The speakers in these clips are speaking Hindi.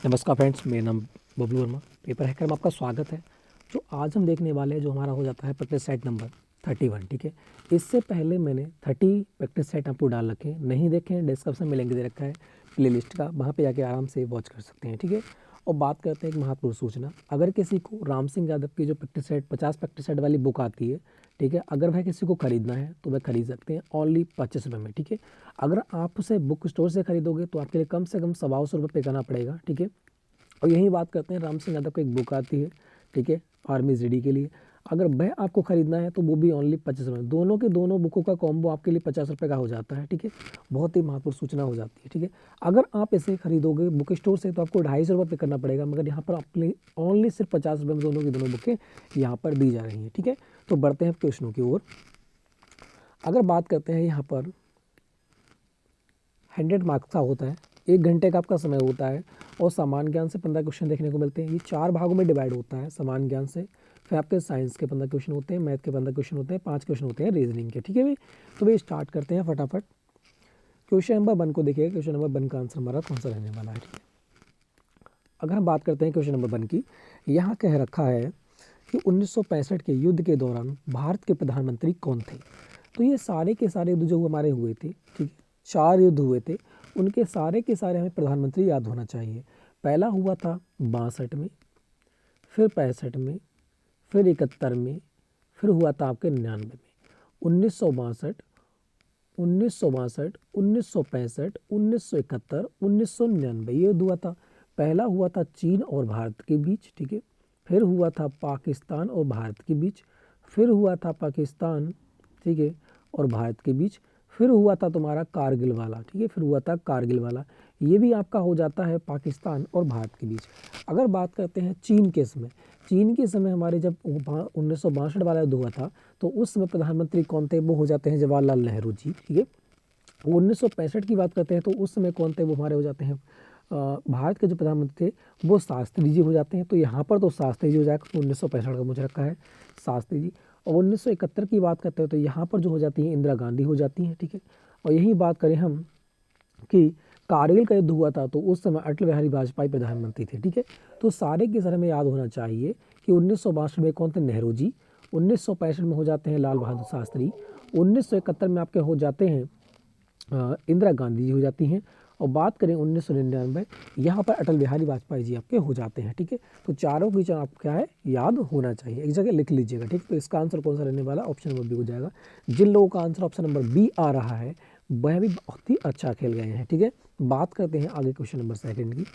नमस्कार फ्रेंड्स, मेरा नाम बबलू वर्मा, पेपर हैकर में आपका स्वागत है। जो आज हम देखने वाले हैं जो हमारा हो जाता है प्रैक्टिस सेट नंबर 31। ठीक है, इससे पहले मैंने 30 प्रैक्टिस सेट आपको डाल रखे हैं, नहीं देखे हैं डिस्क्रिप्शन में लिंक दे रखा है प्लेलिस्ट का, वहाँ पे जाके आराम से वॉच कर सकते हैं। ठीक है, और बात करते हैं एक महत्वपूर्ण सूचना। अगर किसी को राम सिंह यादव की जो प्रैक्टिस सेट 50 प्रैक्टिस सेट वाली बुक आती है, ठीक है, अगर वह किसी को खरीदना है तो वह खरीद सकते हैं ओनली 25 रुपये में। ठीक है, अगर आप उसे बुक स्टोर से खरीदोगे तो आपके लिए कम से कम 125 पे करना पड़ेगा। ठीक है, और यही बात करते हैं राम सिंह यादव को एक बुक आती है, ठीक है, आर्मी जीडी के लिए। अगर वह आपको खरीदना है तो वो भी ओनली 25 रुपये, दोनों के दोनों बुकों का कॉम्बो आपके लिए 50 रुपये का हो जाता है। ठीक है, बहुत ही महत्वपूर्ण सूचना हो जाती है। ठीक है, अगर आप इसे खरीदोगे बुक स्टोर से तो आपको 250 रुपये पे करना पड़ेगा, मगर यहाँ पर आपके ओनली सिर्फ 50 रुपये में दोनों की दोनों बुकें यहाँ पर दी जा रही हैं। ठीक है, तो बढ़ते हैं क्वेश्चनों की ओर। अगर बात करते हैं यहाँ पर 100 मार्क्स का होता है, 1 घंटे का आपका समय होता है, और सामान्य ज्ञान से 15 क्वेश्चन देखने को मिलते हैं। ये 4 भागों में डिवाइड होता है सामान्य ज्ञान से। फिर आपके साइंस के 15 क्वेश्चन होते हैं, मैथ के 15 क्वेश्चन होते हैं, 5 क्वेश्चन होते हैं रीजनिंग के। ठीक है भाई, तो भाई स्टार्ट करते हैं फटाफट। क्वेश्चन नंबर 1 को देखिए, क्वेश्चन नंबर 1 का आंसर हमारा कौन सा रहने वाला है। ठीक है, अगर हम बात करते हैं क्वेश्चन नंबर 1 की, यहाँ कह रखा है कि 1965 के युद्ध के दौरान भारत के प्रधानमंत्री कौन थे। तो ये सारे के सारे युद्ध जो हमारे हुए थे, ठीक है, 4 युद्ध हुए थे, उनके सारे के सारे हमें प्रधानमंत्री याद होना चाहिए। पहला हुआ था 62 में, फिर 65 में, फिर 71 में, फिर हुआ था आपके 99 में। 1962, 1962, 1965, 1971, 1999 ये युद्ध हुआ था। पहला हुआ था चीन और भारत के बीच, ठीक है, फिर हुआ था पाकिस्तान और भारत के बीच, फिर हुआ था पाकिस्तान, ठीक है, और भारत के बीच, फिर हुआ था तुम्हारा कारगिल वाला। ठीक है, फिर हुआ था कारगिल वाला, ये भी आपका हो जाता है पाकिस्तान और भारत के बीच। अगर बात करते हैं चीन के समय, चीन के समय हमारे जब 1962 वाला युद्ध हुआ था तो उस समय प्रधानमंत्री कौन थे, वो हो जाते हैं जवाहरलाल नेहरू जी। ठीक है, 1965 की बात करते हैं तो उस समय कौन थे, वो हमारे हो जाते हैं भारत के जो प्रधानमंत्री थे वो शास्त्री जी हो जाते हैं। तो यहाँ पर तो शास्त्री जी हो जाएगा, 1965 का मुझे रखा है शास्त्री जी। और 1971 की बात करते हैं तो यहाँ पर जो हो जाती है इंदिरा गांधी हो जाती हैं। ठीक है, और यही बात करें हम कि कारगिल का युद्ध हुआ था तो उस समय अटल बिहारी वाजपेयी प्रधानमंत्री थे। ठीक है, तो सारे के सारे में याद होना चाहिए कि 1962 में कौन थे, नेहरू जी। 1965 में हो जाते हैं लाल बहादुर शास्त्री। 1971 में आपके हो जाते हैं इंदिरा गांधी जी हो जाती हैं। और बात करें 1999, यहाँ पर अटल बिहारी वाजपेयी जी आपके हो जाते हैं। ठीक है, तो चारों की चार आपको क्या है, याद होना चाहिए, एक जगह लिख लीजिएगा। ठीक है, तो इसका आंसर कौन सा रहने वाला, ऑप्शन नंबर बी हो जाएगा। जिन लोगों का आंसर ऑप्शन नंबर बी आ रहा है वह भी बहुत ही अच्छा खेल गए हैं। ठीक है, बात करते हैं आगे क्वेश्चन नंबर 2 की।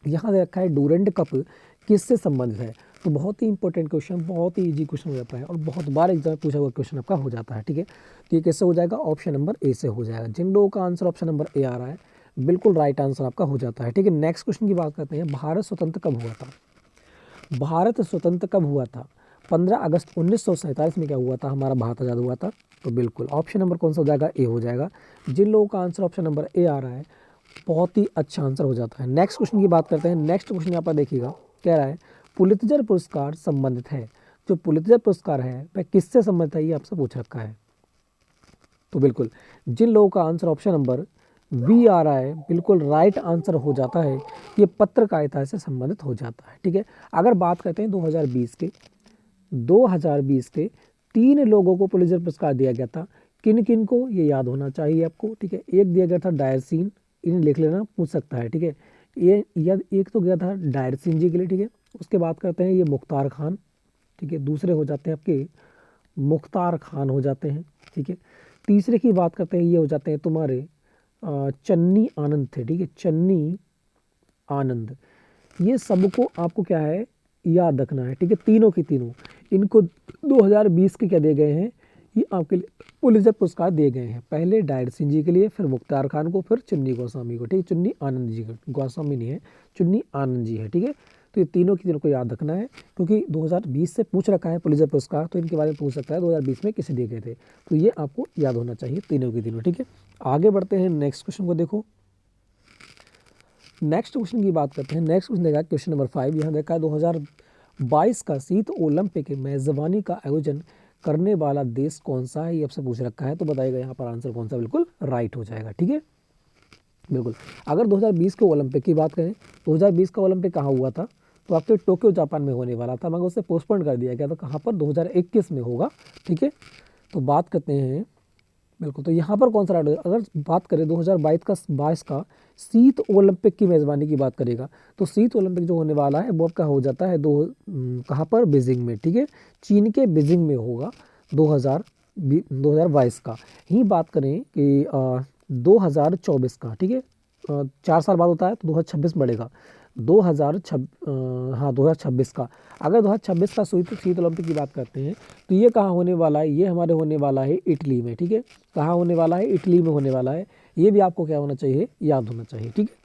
यहाँ दे रखा है डूरंड कप किससे संबंधित है। तो बहुत ही इंपॉर्टेंट क्वेश्चन, बहुत ही इजी क्वेश्चन हो जाता है और बहुत बार एग्जाम में पूछा हुआ क्वेश्चन आपका हो जाता है। ठीक है, तो ये कैसे हो जाएगा, ऑप्शन नंबर ए से हो जाएगा। जिन लोगों का आंसर ऑप्शन नंबर ए आ रहा है बिल्कुल राइट आंसर आपका हो जाता है। ठीक है, नेक्स्ट क्वेश्चन की बात करते हैं, भारत स्वतंत्र कब हुआ था। भारत स्वतंत्र कब हुआ था, 15 अगस्त 1947 में क्या हुआ था, हमारा भारत आज़ाद हुआ था। तो बिल्कुल ऑप्शन नंबर कौन सा हो जाएगा, ए हो जाएगा। जिन लोगों का आंसर ऑप्शन नंबर ए आ रहा है बहुत ही अच्छा आंसर हो जाता है। नेक्स्ट क्वेश्चन की बात करते हैं। नेक्स्ट क्वेश्चन यहाँ पर देखिएगा, कह रहा है पुलित्जर पुरस्कार संबंधित है। जो पुलित्जर पुरस्कार है वह किससे संबंधित है, ये आपसे पूछ रखा है। तो बिल्कुल जिन लोगों का आंसर ऑप्शन नंबर बी आ रहा है बिल्कुल राइट आंसर हो जाता है, ये पत्रकारिता से संबंधित हो जाता है। ठीक है, अगर बात करते हैं 2020 के 3 लोगों को पुलित्जर पुरस्कार दिया गया था। किन किन को, ये याद होना चाहिए आपको। ठीक है, एक दिया गया था डायर सिंह, इन्हें लिख लेना, पूछ सकता है। ठीक है, ये एक तो गया था डायर सिंह जी के लिए। ठीक है, उसके बात करते हैं ये मुख्तार खान। ठीक है, दूसरे हो जाते हैं आपके मुख्तार खान हो जाते हैं। ठीक है, तीसरे की बात करते हैं ये हो जाते हैं तुम्हारे चन्नी आनंद थे। ठीक है, चन्नी आनंद, ये सबको आपको क्या है, याद रखना है। ठीक है, तीनों की तीनों इनको 2020 के क्या दिए गए हैं, ये आपके लिए पुलित्जर पुरस्कार दिए गए हैं। पहले डायर सिंह जी के लिए, फिर मुख्तार खान को, फिर चुन्नी गोस्वामी को। ठीक है, चुन्नी आनंद जी को, गोस्वामी नहीं है, चुन्नी आनंद जी है। ठीक है, तो ये तीनों की तीनों को याद रखना है क्योंकि 2020 से पूछ रखा है पुलित्जर पुरस्कार, तो इनके बारे में पूछ सकता है 2020 में किसे दिए गए थे। तो ये आपको याद होना चाहिए तीनों की तीनों। ठीक है, आगे बढ़ते हैं, नेक्स्ट क्वेश्चन को देखो। नेक्स्ट क्वेश्चन की बात करते हैं। नेक्स्ट क्वेश्चन देखा क्वेश्चन नंबर 5, यहाँ देखा है 2022 का शीत ओलंपिक मेजबानी का आयोजन करने वाला देश कौन सा है, ये आपसे पूछ रखा है। तो बताइएगा यहाँ पर आंसर कौन सा बिल्कुल राइट हो जाएगा। ठीक है, बिल्कुल। अगर 2020 के ओलंपिक की बात करें, 2020 का ओलंपिक कहाँ हुआ था, तो आपके टोक्यो जापान में होने वाला था, मगर उसे पोस्टपोन कर दिया गया था। कहाँ पर, 2021 में होगा, ठीक है। तो बात करते हैं, बिल्कुल, तो यहाँ पर कौन सा राइट, अगर बात करें 2022 का शीत ओलंपिक की मेज़बानी की बात करेगा, तो शीत ओलंपिक जो होने वाला है वो आपका हो जाता है कहाँ पर, बीजिंग में, ठीक है, चीन के बीजिंग में होगा 2022 का। ही बात करें कि 2024 का, ठीक है, 4 साल बाद होता है तो 2026 बढ़ेगा, 2026 का। अगर 2026 का शीत ओलंपिक की बात करते हैं तो ये कहाँ होने वाला है, ये हमारे होने वाला है इटली में, ठीक है। कहाँ होने वाला है, इटली में होने वाला है। ये भी आपको क्या होना चाहिए, याद होना चाहिए, ठीक है।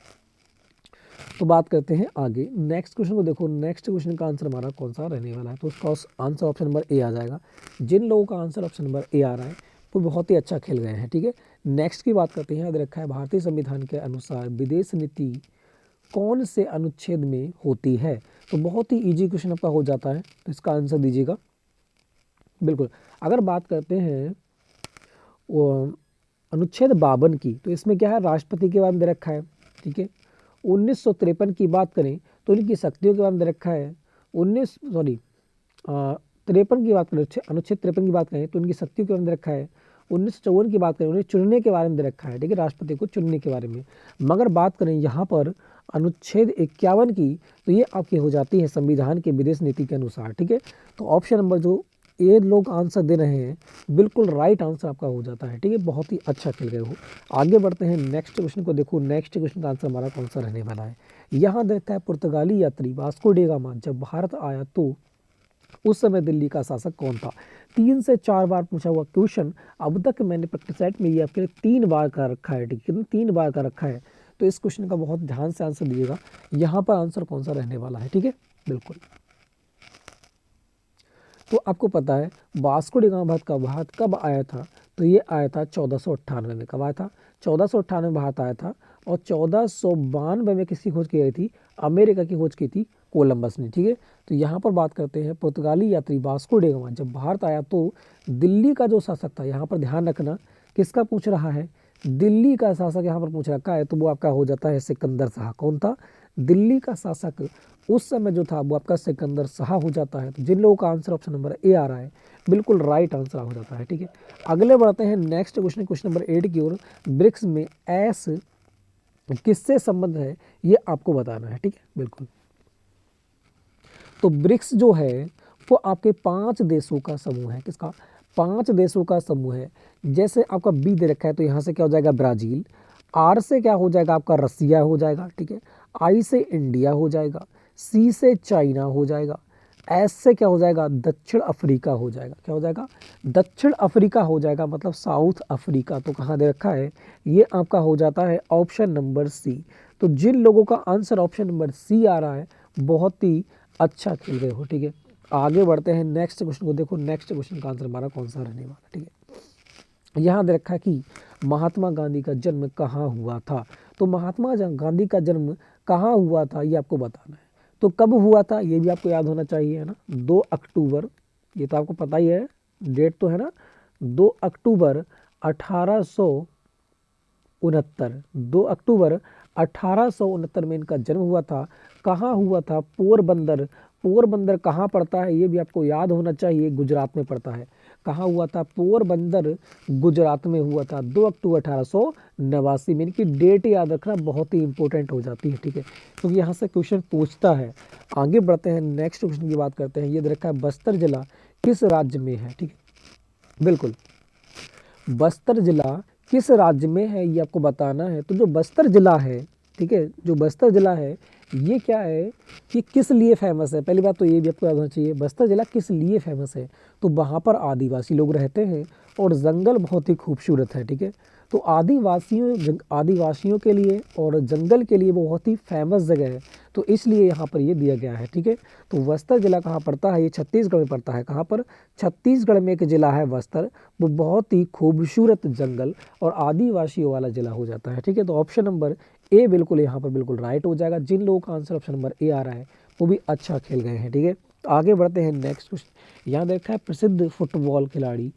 तो बात करते हैं आगे, नेक्स्ट क्वेश्चन को देखो। नेक्स्ट क्वेश्चन का आंसर हमारा कौन सा रहने वाला है, तो उसका आंसर ऑप्शन नंबर ए आ जाएगा। जिन लोगों का आंसर ऑप्शन नंबर ए आ रहा है वो बहुत ही अच्छा खेल गए हैं, ठीक है। नेक्स्ट की बात करते हैं, याद रखा है भारतीय संविधान के अनुसार विदेश नीति कौन से अनुच्छेद में होती है। तो बहुत ही इजी क्वेश्चन आपका हो जाता है, तो इसका आंसर दीजिएगा। बिल्कुल, अगर बात करते हैं वो अनुच्छेद 52 की, तो इसमें क्या है, राष्ट्रपति के बारे में दे रखा है, ठीक है। 1953 की बात करें तो इनकी शक्तियों के बारे में दे रखा है। 53 की बात करें, अनुच्छेद 53 की बात करें तो इनकी शक्तियों के बारे में दे रखा है। 1954 की बात करें, उन्हें चुनने के बारे में दे रखा है, ठीक है, राष्ट्रपति को चुनने के बारे में। मगर बात करें यहाँ पर अनुच्छेद 51 की, तो ये आपकी हो जाती है संविधान के विदेश नीति के अनुसार, ठीक है। तो ऑप्शन नंबर जो ये लोग आंसर दे रहे हैं, बिल्कुल राइट आंसर आपका हो जाता है, ठीक है। बहुत ही अच्छा खेल गए हो। आगे बढ़ते हैं, नेक्स्ट क्वेश्चन को देखो। नेक्स्ट क्वेश्चन का आंसर हमारा कौन सा रहने वाला है। यहाँ देखता है, पुर्तगाली यात्री वास्को डे गामा जब भारत आया तो उस समय दिल्ली का शासक कौन था। 3 से 4 बार पूछा हुआ क्वेश्चन, अब तक मैंने प्रैक्टिस सेट में ये आपके लिए 3 बार का रखा है, ठीक है, 3 बार का रखा है। तो इस क्वेश्चन का बहुत ध्यान से आंसर दीजिएगा, यहाँ पर आंसर कौन सा रहने वाला है, ठीक है। बिल्कुल, तो आपको पता है वास्को डी गामा भारत कब आया था, तो ये आया था 1498 में। कब आया था, 1498 में भारत आया था। और 1492 में किसकी खोज की गई थी, अमेरिका की खोज की थी कोलंबस ने, ठीक है। तो यहाँ पर बात करते हैं, पुर्तगाली यात्री वास्को डे गामा जब भारत आया तो दिल्ली का जो शासक था, यहाँ पर ध्यान रखना किसका पूछ रहा है, दिल्ली का शासक यहाँ पर पूछ रखा है, तो वो आपका हो जाता है सिकंदर शाह। कौन था, दिल्ली का शासक उस समय जो था वो आपका सिकंदर शाह हो जाता है। तो जिन लोगों का आंसर ऑप्शन नंबर ए आ रहा है, बिल्कुल राइट आंसर हो जाता है, ठीक है। अगले बढ़ते हैं नेक्स्ट क्वेश्चन, क्वेश्चन नंबर 8 की ओर। ब्रिक्स में एस किससे संबंध है, ये आपको बताना है, ठीक है। बिल्कुल, तो ब्रिक्स जो है वो आपके 5 देशों का समूह है। किसका, 5 देशों का समूह है। जैसे आपका बी दे रखा है, तो यहाँ से क्या हो जाएगा, ब्राज़ील। आर से क्या हो जाएगा, आपका रसिया हो जाएगा, ठीक है। आई से इंडिया हो जाएगा। सी से चाइना हो जाएगा। एस से क्या हो जाएगा, दक्षिण अफ्रीका हो जाएगा। क्या हो जाएगा, दक्षिण अफ्रीका हो जाएगा, मतलब साउथ अफ्रीका। तो कहाँ दे रखा है, ये आपका हो जाता है ऑप्शन नंबर सी। तो जिन लोगों का आंसर ऑप्शन नंबर सी आ रहा है, बहुत ही अच्छा खेल गए हो, ठीक है। आगे बढ़ते हैं, नेक्स्ट क्वेश्चन को देखो। नेक्स्ट क्वेश्चन का आंसर हमारा कौन सा रहने वाला, ठीक है। यहाँ दे रखा है कि महात्मा गांधी का जन्म कहाँ हुआ था। तो महात्मा गांधी का जन्म कहाँ हुआ था, ये आपको बताना है। तो कब हुआ था, ये भी आपको याद होना चाहिए, है ना, 2 अक्टूबर, ये तो आपको पता ही है, डेट तो है ना, 2 अक्टूबर 1869, 2 अक्टूबर 1869 में इनका जन्म हुआ था। कहाँ हुआ था, पोरबंदर। पोरबंदर कहाँ पड़ता है, ये भी आपको याद होना चाहिए, गुजरात में पड़ता है। कहाँ हुआ था, पोरबंदर गुजरात में हुआ था, 2 अक्टूबर 1889 में। इनकी डेट याद रखना बहुत ही इंपॉर्टेंट हो जाती है, ठीक है, क्योंकि यहाँ से क्वेश्चन पूछता है। आगे बढ़ते हैं, नेक्स्ट क्वेश्चन की बात करते हैं। ये दे रखा है, बस्तर जिला किस राज्य में है, ठीक है। बिल्कुल, बस्तर जिला किस राज्य में है, ये आपको बताना है। तो जो बस्तर जिला है, ठीक है, जो बस्तर जिला है, ये क्या है, ये किस लिए फेमस है। पहली बात तो ये भी आपको याद होना चाहिए, बस्तर जिला किस लिए फेमस है। तो वहाँ पर आदिवासी लोग रहते हैं और जंगल बहुत ही खूबसूरत है, ठीक है। तो आदिवासियों के लिए और जंगल के लिए बहुत ही फेमस जगह है, तो इसलिए यहाँ पर ये दिया गया है, ठीक है। तो बस्तर जिला कहाँ पड़ता है, ये छत्तीसगढ़ में पड़ता है। कहाँ पर, छत्तीसगढ़ में एक जिला है बस्तर, वो बहुत ही खूबसूरत जंगल और आदिवासियों वाला जिला हो जाता है, ठीक है। तो ऑप्शन नंबर ए बिल्कुल यहाँ पर बिल्कुल राइट हो जाएगा। जिन लोगों का आंसर ऑप्शन नंबर ए आ रहा है वो भी अच्छा खेल गए हैं, ठीक है। तो आगे बढ़ते हैं, नेक्स्ट क्वेश्चन। यहाँ देखा है, प्रसिद्ध फुटबॉल खिलाड़ी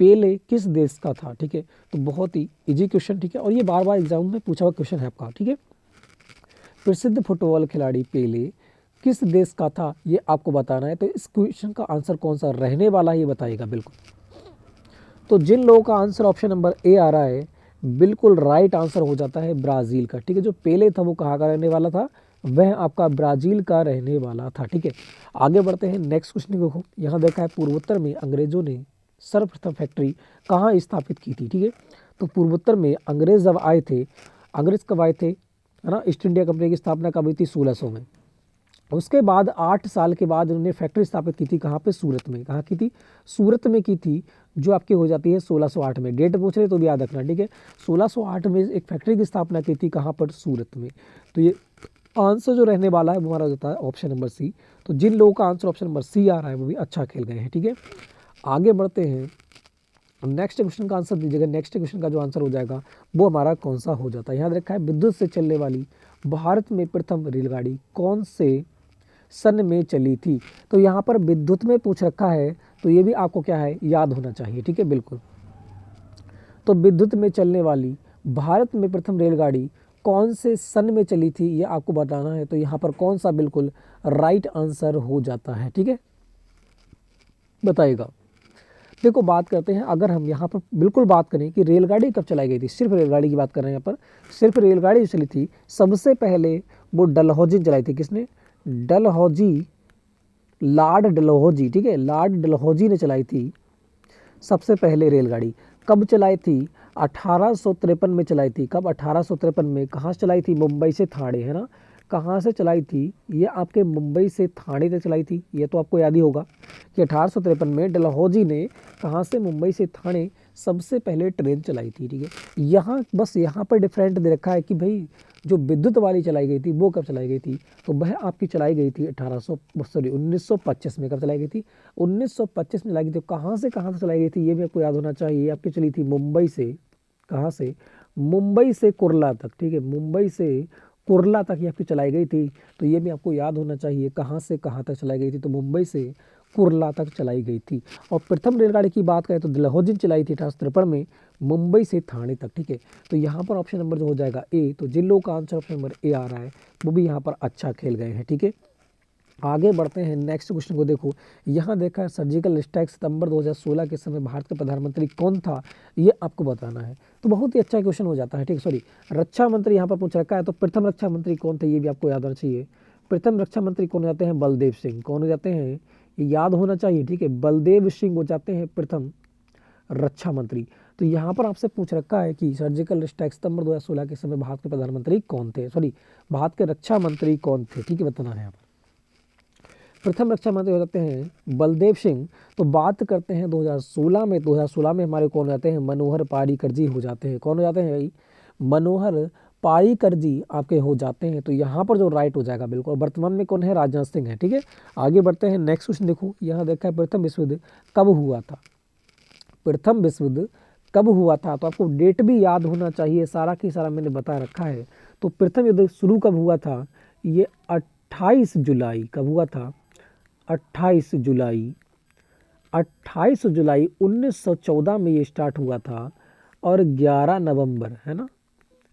पेले किस देश का था, ठीक है। तो बहुत ही इजी क्वेश्चन, ठीक है, और ये बार बार एग्जाम में पूछा हुआ क्वेश्चन है आपका, ठीक है। प्रसिद्ध फुटबॉल खिलाड़ी पेले किस देश का था, ये आपको बताना है। तो इस क्वेश्चन का आंसर कौन सा रहने वाला है ये बताइएगा बिल्कुल। तो जिन लोगों का आंसर ऑप्शन नंबर ए आ रहा है, बिल्कुल राइट आंसर हो जाता है ब्राज़ील का, ठीक है। जो पेले था वो कहाँ का रहने वाला था, वह आपका ब्राज़ील का रहने वाला था, ठीक है। आगे बढ़ते हैं, नेक्स्ट क्वेश्चन देखो। यहाँ देखा है पूर्वोत्तर में अंग्रेजों ने सर्वप्रथम फैक्ट्री कहाँ स्थापित की थी, ठीक है। तो पूर्वोत्तर में अंग्रेज जब आए थे, अंग्रेज कब आए थे, है ना, ईस्ट इंडिया कंपनी की स्थापना कब हुई थी, 1600 में। उसके बाद 8 साल के बाद उन्होंने फैक्ट्री स्थापित की थी, कहाँ पे, सूरत में। कहाँ की थी, सूरत में की थी, जो आपकी हो जाती है 1608 में। डेट पूछ रहे तो भी याद रखना, ठीक है। 1608 में एक फैक्ट्री की स्थापना की थी, कहाँ पर, सूरत में। तो ये आंसर जो रहने वाला है वो हमारा होता है ऑप्शन नंबर सी। तो जिन लोगों का आंसर ऑप्शन नंबर सी आ रहा है वो भी अच्छा खेल गए हैं, ठीक है। आगे बढ़ते हैं, नेक्स्ट क्वेश्चन का आंसर दीजिएगा। नेक्स्ट क्वेश्चन का जो आंसर हो जाएगा वो हमारा कौन सा हो जाता है। यहाँ रखा है विद्युत से चलने वाली भारत में प्रथम रेलगाड़ी कौन से सन में चली थी। तो यहाँ पर विद्युत में पूछ रखा है, तो ये भी आपको क्या है, याद होना चाहिए, ठीक है, बिल्कुल। तो विद्युत में चलने वाली भारत में प्रथम रेलगाड़ी कौन से सन में चली थी, ये आपको बताना है। तो यहाँ पर कौन सा बिल्कुल राइट आंसर हो जाता है, ठीक है, बताइएगा। देखो बात करते हैं, अगर हम यहाँ पर बिल्कुल बात करें कि रेलगाड़ी कब चलाई गई थी, सिर्फ रेलगाड़ी की बात कर रहे हैं यहाँ पर, सिर्फ रेलगाड़ी जो चली थी सबसे पहले वो डलहौजी चलाई थी। किसने, डलहौजी, लॉर्ड डलहौजी, ठीक है, लॉर्ड डलहौजी ने चलाई थी सबसे पहले रेलगाड़ी। कब चलाई थी, 1853 में चलाई थी। कब, 1853 में। कहाँ से चलाई थी, मुंबई से थाने, है ना। कहाँ से चलाई थी, ये आपके मुंबई से थाने तक चलाई थी। ये तो आपको याद ही होगा कि 1853 में डलहौजी ने कहाँ से, मुंबई से थाने सबसे पहले ट्रेन चलाई थी, ठीक है। यहाँ बस यहाँ पर डिफरेंट दे रखा है कि भाई जो विद्युत वाली चलाई गई थी वो कब चलाई गई थी। तो वह आपकी चलाई गई थी 1925 में। कब चलाई गई थी, 1925 में चलाई गई थी। कहाँ से चलाई गई थी ये भी आपको याद होना चाहिए। आपकी चली थी मुंबई से, कहाँ से, मुंबई से कुर्ला तक, ठीक है, मुंबई से कुर्ला तक ये आपकी चलाई गई थी। तो ये भी आपको याद होना चाहिए, कहाँ से कहाँ तक चलाई गई थी। तो मुंबई से कुर्ला तक चलाई गई थी। और प्रथम रेलगाड़ी की बात करें तो डलहौजी चलाई थी 1853 में, मुंबई से थाने तक, ठीक है। तो यहाँ पर ऑप्शन नंबर जो हो जाएगा ए। तो जिन लोगों का आंसर ऑप्शन नंबर ए आ रहा है वो भी यहाँ पर अच्छा खेल गए हैं, ठीक है। आगे बढ़ते हैं, नेक्स्ट क्वेश्चन को देखो। यहाँ देखा है सर्जिकल स्ट्राइक सितंबर 2016 के समय भारत के प्रधानमंत्री कौन था, ये आपको बताना है। तो बहुत ही अच्छा क्वेश्चन हो जाता है, ठीक है। सॉरी, रक्षा मंत्री यहाँ पर पूछ रखा है, तो प्रथम रक्षा मंत्री कौन थे ये भी आपको याद होना चाहिए। प्रथम रक्षा मंत्री कौन हो जाते हैं, बलदेव सिंह। कौन हो जाते हैं, ये याद होना चाहिए, ठीक है, बलदेव सिंह हो जाते हैं प्रथम रक्षा मंत्री। तो यहाँ पर आपसे पूछ रखा है कि सर्जिकल स्ट्राइक सितंबर 2016 के समय भारत के प्रधानमंत्री कौन थे, सॉरी भारत के रक्षा मंत्री कौन थे, ठीक है, बताना है यहाँ पर। प्रथम रक्षा मंत्री हो जाते हैं बलदेव सिंह। तो बात करते हैं 2016 में, 2016 में हमारे कौन हो जाते हैं, मनोहर पारीकर जी हो जाते हैं। कौन हो जाते हैं भाई, मनोहर पारीकर जी आपके हो जाते हैं। तो यहाँ पर जो राइट हो जाएगा बिल्कुल। वर्तमान में कौन है, राजनाथ सिंह है, ठीक है। आगे बढ़ते हैं, नेक्स्ट क्वेश्चन देखो। यहाँ देखा है प्रथम विश्व युद्ध कब हुआ था, प्रथम विश्व युद्ध कब हुआ था। तो आपको डेट भी याद होना चाहिए, सारा की सारा मैंने बता रखा है। तो प्रथम युद्ध शुरू कब हुआ था, ये 28 जुलाई, कब हुआ था, 28 जुलाई, 28 जुलाई 1914 में ये स्टार्ट हुआ था। और 11 नवंबर, है ना,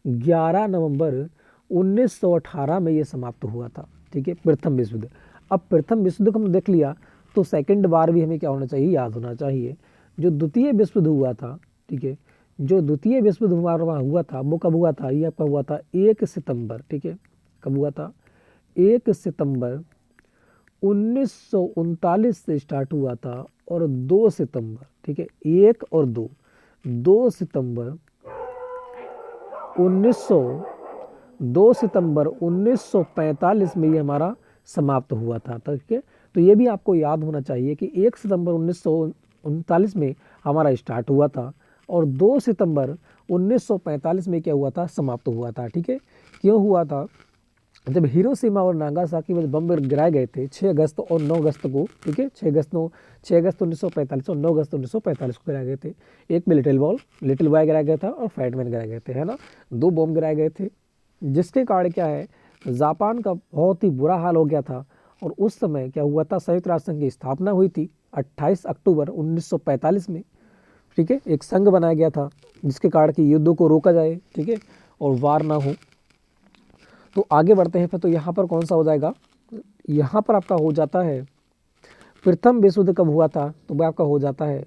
11 नवंबर 1918 में ये समाप्त हुआ था, ठीक है, प्रथम विश्व युद्ध। अब प्रथम विश्व युद्ध को हमने देख लिया, तो सेकंड बार भी हमें क्या होना चाहिए, याद होना चाहिए। जो द्वितीय विश्व युद्ध हुआ था, ठीक है, जो द्वितीय विश्व युद्ध हुआ था वो कब हुआ था, ये आपका हुआ था 1 सितंबर, ठीक है। कब हुआ था, 1 सितंबर 1939 से स्टार्ट हुआ था। और 2 सितंबर, ठीक है, 1 और 2, 2 सितंबर 1945 में ये हमारा समाप्त हुआ था, ठीक है। तो ये भी आपको याद होना चाहिए कि 1 सितंबर 1939 में हमारा स्टार्ट हुआ था और 2 सितंबर 1945 में क्या हुआ था, समाप्त हुआ था, ठीक है। क्यों हुआ था, जब हिरोशिमा और नागासाकी में बम गिराए गए थे 6 अगस्त और 9 अगस्त को, ठीक है, 6 अगस्त 1945 और 9 अगस्त 1945 को गिराए गए थे। एक में लिटिल बॉय गिराया गया था और फैटमैन गिराए गए थे, है ना, 2 बम गिराए गए थे, जिसके कारण क्या है, जापान का बहुत ही बुरा हाल हो गया था। और उस समय क्या हुआ था, संयुक्त राष्ट्र संघ की स्थापना हुई थी 28 अक्टूबर 1945 में। ठीक है, एक संघ बनाया गया था जिसके कारण कि युद्धों को रोका जाए, ठीक है, और वार ना हो। तो आगे बढ़ते हैं फिर, तो यहाँ पर कौन सा हो जाएगा, यहाँ पर आपका हो जाता है प्रथम विश्व युद्ध कब हुआ था, तो वह आपका हो जाता है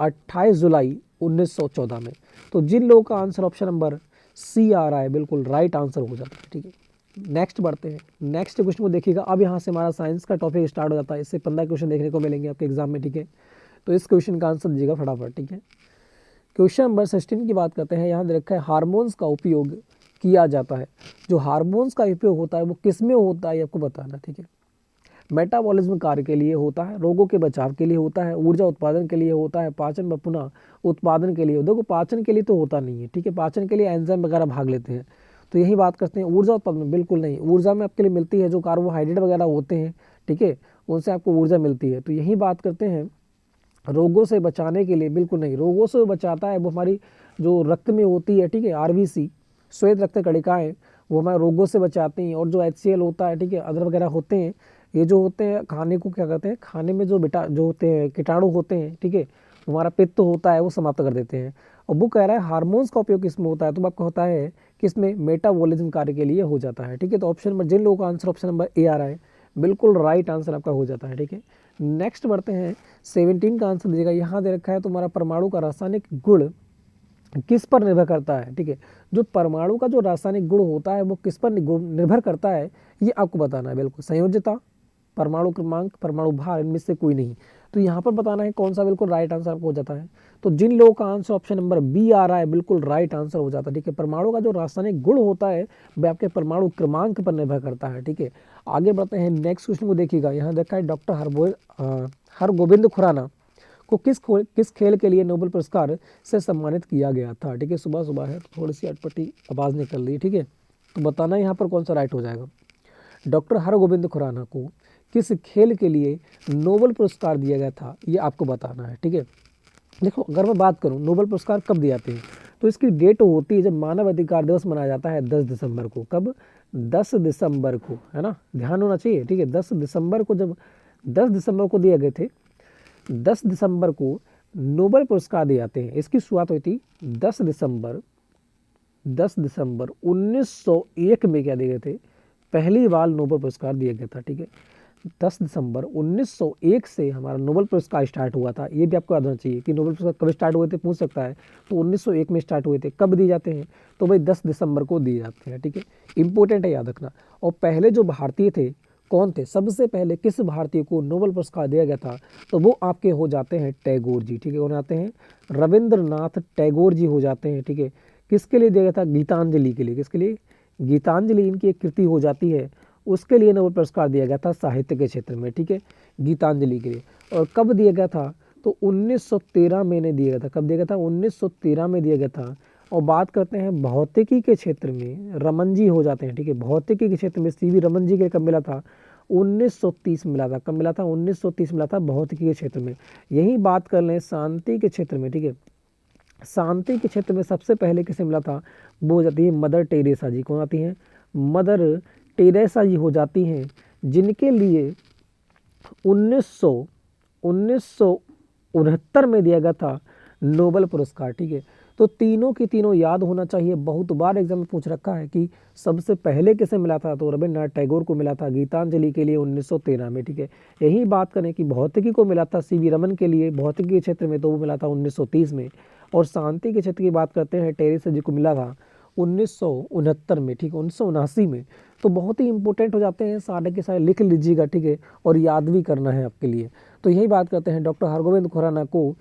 28 जुलाई 1914 में। तो जिन लोगों का आंसर ऑप्शन नंबर सी आ रहा है बिल्कुल राइट आंसर हो जाता है, ठीक है। नेक्स्ट बढ़ते हैं, नेक्स्ट क्वेश्चन को देखिएगा। अब यहाँ से हमारा साइंस का टॉपिक स्टार्ट हो जाता है, इससे 15 क्वेश्चन देखने को मिलेंगे आपके एग्जाम में, ठीक है। तो इस क्वेश्चन का आंसर दीजिएगा फटाफट, ठीक है। क्वेश्चन नंबर 16 की बात करते हैं। यहाँ दे रखा है हार्मोन्स का उपयोग किया जाता है। जो हार्मोन्स का उपयोग होता है वो किस में होता है, आपको बताना, ठीक है। मेटाबॉलिज्म कार्य के लिए होता है, रोगों के बचाव के लिए होता है, ऊर्जा उत्पादन के लिए होता है, पाचन व पुनः उत्पादन के लिए। देखो पाचन के लिए तो होता नहीं है, ठीक है, पाचन के लिए एंजाइम वगैरह भाग लेते हैं। तो यही बात करते हैं ऊर्जा उत्पादन, बिल्कुल नहीं, ऊर्जा में आपके लिए मिलती है जो कार्बोहाइड्रेट वगैरह होते हैं, ठीक है, उनसे आपको ऊर्जा मिलती है। तो यही बात करते हैं रोगों से बचाने के लिए, बिल्कुल नहीं, रोगों से बचाता है वो हमारी जो रक्त में होती है, ठीक है, आरबीसी श्वेत रक्त कणिकाएं, वो हमारे रोगों से बचाती हैं। और जो HCl होता है, ठीक है, अदर वगैरह होते हैं, ये जो होते हैं खाने को क्या कहते हैं, खाने में जो जो होते हैं कीटाणु होते हैं, ठीक है, हमारा पित्त होता है वो समाप्त कर देते हैं। और वो कह रहा है हार्मोन्स का उपयोग किसमें होता है, तो आपका होता है किसमें, मेटाबॉलिज्म कार्य के लिए हो जाता है, ठीक है। तो ऑप्शन नंबर, जिन लोगों का आंसर ऑप्शन नंबर ए आ रहा है बिल्कुल राइट आंसर आपका हो जाता है, ठीक है। नेक्स्ट बढ़ते हैं, 17 का आंसर दीजिएगा। यहाँ दे रखा है तुम्हारा परमाणु का रासायनिक गुण किस पर निर्भर करता है, ठीक है। जो परमाणु का जो रासायनिक गुण होता है वो किस पर निर्भर करता है, ये आपको बताना है। बिल्कुल संयोजकता, परमाणु क्रमांक, परमाणु भार, इनमें से कोई नहीं। तो यहाँ पर बताना है कौन सा बिल्कुल राइट आंसर आपको हो जाता है। तो जिन लोगों का आंसर ऑप्शन नंबर बी आ रहा है बिल्कुल राइट आंसर हो जाता है, ठीक है। परमाणु का जो रासायनिक गुण होता है वह आपके परमाणु क्रमांक पर निर्भर करता है, ठीक है। आगे बढ़ते हैं, नेक्स्ट क्वेश्चन को देखिएगा। यहाँ देखा है डॉक्टर हरगोविंद खुराना को किस खेल के लिए नोबेल पुरस्कार से सम्मानित किया गया था, ठीक है। सुबह सुबह है तो थोड़ी सी अटपटी आवाज़ निकल रही है, ठीक है। तो बताना यहाँ पर कौन सा राइट हो जाएगा। डॉक्टर हरगोविंद खुराना को किस खेल के लिए नोबेल पुरस्कार दिया गया था, ये आपको बताना है, ठीक है। देखो अगर मैं बात करूँ नोबेल पुरस्कार कब दिए जाते हैं, तो इसकी डेट होती है जब मानव अधिकार दिवस मनाया जाता है 10 दिसंबर को। कब, 10 दिसंबर को, है ना, ध्यान होना चाहिए, ठीक है। 10 दिसंबर को, जब 10 दिसंबर को दिए गए थे, 10 दिसंबर को नोबेल पुरस्कार दिए जाते हैं। इसकी शुरुआत हुई थी 10 दिसंबर 1901 में क्या दिए गए थे, पहली बार नोबेल पुरस्कार दिया गया था, ठीक है। 10 दिसंबर 1901 से हमारा नोबेल पुरस्कार स्टार्ट हुआ था। ये भी आपको याद होना चाहिए कि नोबेल पुरस्कार कब स्टार्ट हुए थे, पूछ सकता है। तो 1901 में स्टार्ट हुए थे। कब दिए जाते हैं, तो भाई 10 दिसंबर को दिए जाते हैं, ठीक है। इंपॉर्टेंट है याद रखना। और पहले जो भारतीय थे कौन थे, सबसे पहले किस भारतीय को नोबेल पुरस्कार दिया गया था, तो वो आपके हो जाते हैं टैगोर जी, ठीक है। कौन आते हैं, रविंद्रनाथ टैगोर जी हो जाते हैं, ठीक है। किसके लिए दिया गया था, गीतांजलि के लिए। किसके लिए, गीतांजलि इनकी एक कृति हो जाती है, उसके लिए नोबेल पुरस्कार दिया गया था साहित्य के क्षेत्र में, ठीक है, गीतांजलि के लिए। और कब दिया गया था, तो 1913 में ने दिया गया था। कब दिया गया था, 1913 में दिया गया था। और बात करते हैं भौतिकी के क्षेत्र में, रमन जी हो जाते हैं, ठीक है। भौतिकी के क्षेत्र में CV रमन जी के कब मिला था, 1930 मिला था। कब मिला था, 1930 मिला था भौतिकी के क्षेत्र में। यही बात कर लें शांति के क्षेत्र में, ठीक है। शांति के क्षेत्र में सबसे पहले किसे मिला था, वो हो जाती है मदर टेरेसा जी। कौन आती हैं, मदर टेरेसा जी हो जाती हैं, जिनके लिए 1969 में दिया गया था नोबेल पुरस्कार, ठीक है। तो तीनों की तीनों याद होना चाहिए, बहुत बार एग्जाम में पूछ रखा है कि सबसे पहले किसे मिला था, तो रविन्द्रनाथ टैगोर को मिला था गीतांजलि के लिए 1913 में, ठीक है। यही बात करें कि भौतिकी को मिला था CV रमन के लिए भौतिकी के क्षेत्र में, तो वो मिला था 1930 में। और शांति के क्षेत्र की बात करते हैं टेरेसा जी को मिला था 1969 में, ठीक है, 1979 में। तो बहुत ही इंपॉर्टेंट हो जाते हैं, सारे के सारे लिख लीजिएगा, ठीक है, और याद भी करना है आपके लिए। तो यही बात करते हैं डॉक्टर हरगोविंद खुराना को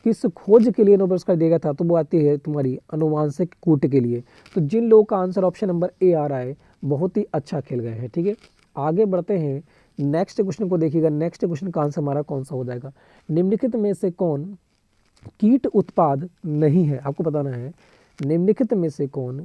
किस खोज के लिए नोबेल पुरस्कार दिया गया था, तो वो आती है तुम्हारी अनुवांशिक कूट के लिए। तो जिन लोगों का आंसर ऑप्शन नंबर ए आ रहा है बहुत ही अच्छा खेल गए हैं, ठीक है। आगे बढ़ते हैं, नेक्स्ट क्वेश्चन को देखिएगा। नेक्स्ट क्वेश्चन का आंसर हमारा कौन सा हो जाएगा, निम्नलिखित में से कौन कीट उत्पाद नहीं है, आपको बताना है निम्नलिखित में से कौन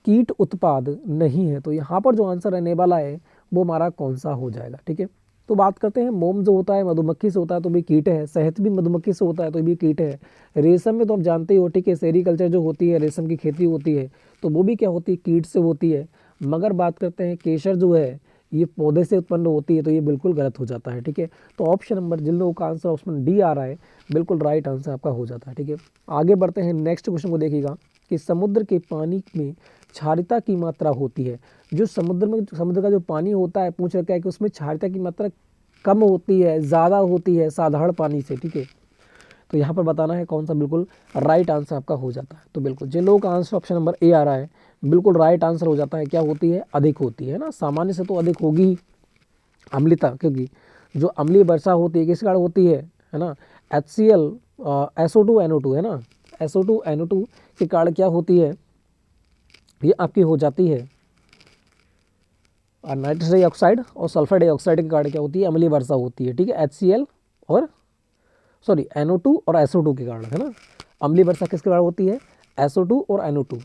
कीट उत्पाद नहीं है। तो यहाँ पर जो आंसर रहने वाला है वो हमारा कौन सा हो जाएगा, ठीक है। तो बात करते हैं मोम जो होता है मधुमक्खी से होता है तो भी कीट है, शहद भी मधुमक्खी से होता है तो भी कीट है, रेशम में तो आप जानते ही हो, ठीक है, सेरीकल्चर जो होती है, रेशम की खेती होती है, तो वो भी क्या होती है, कीट से होती है। मगर बात करते हैं केसर जो है ये पौधे से उत्पन्न होती है, तो ये बिल्कुल गलत हो जाता है। ठीक है, तो ऑप्शन नंबर, जिन लोगों का आंसर ऑप्शन डी आ रहा है, बिल्कुल राइट आंसर आपका हो जाता है। ठीक है, आगे बढ़ते हैं, नेक्स्ट क्वेश्चन को देखिएगा कि समुद्र के पानी में क्षारीयता की मात्रा होती है। जो समुद्र का जो पानी होता है, पूछ रखा है कि उसमें क्षारीयता की मात्रा कम होती है, ज़्यादा होती है साधारण पानी से। ठीक है, तो यहाँ पर बताना है कौन सा बिल्कुल राइट आंसर आपका हो जाता है। तो बिल्कुल जिन लोगों का आंसर ऑप्शन नंबर ए आ रहा है, बिल्कुल राइट आंसर हो जाता है। क्या होती है? अधिक होती है ना, सामान्य से तो अधिक होगी अम्लता, क्योंकि जो अम्लीय वर्षा होती है किस कारण होती है ना, HCl SO2 NO2 है ना, SO2 NO2 के कारण क्या होती है, ये आपकी हो जाती है नाइट्रस डाइऑक्साइड और सल्फर डाइऑक्साइड के कारण क्या होती है, अम्लीय वर्षा होती है। ठीक है, HCl और NO2 और SO2 के कारण, है ना। अम्लीय वर्षा किसके कारण होती है? SO2 और NO2,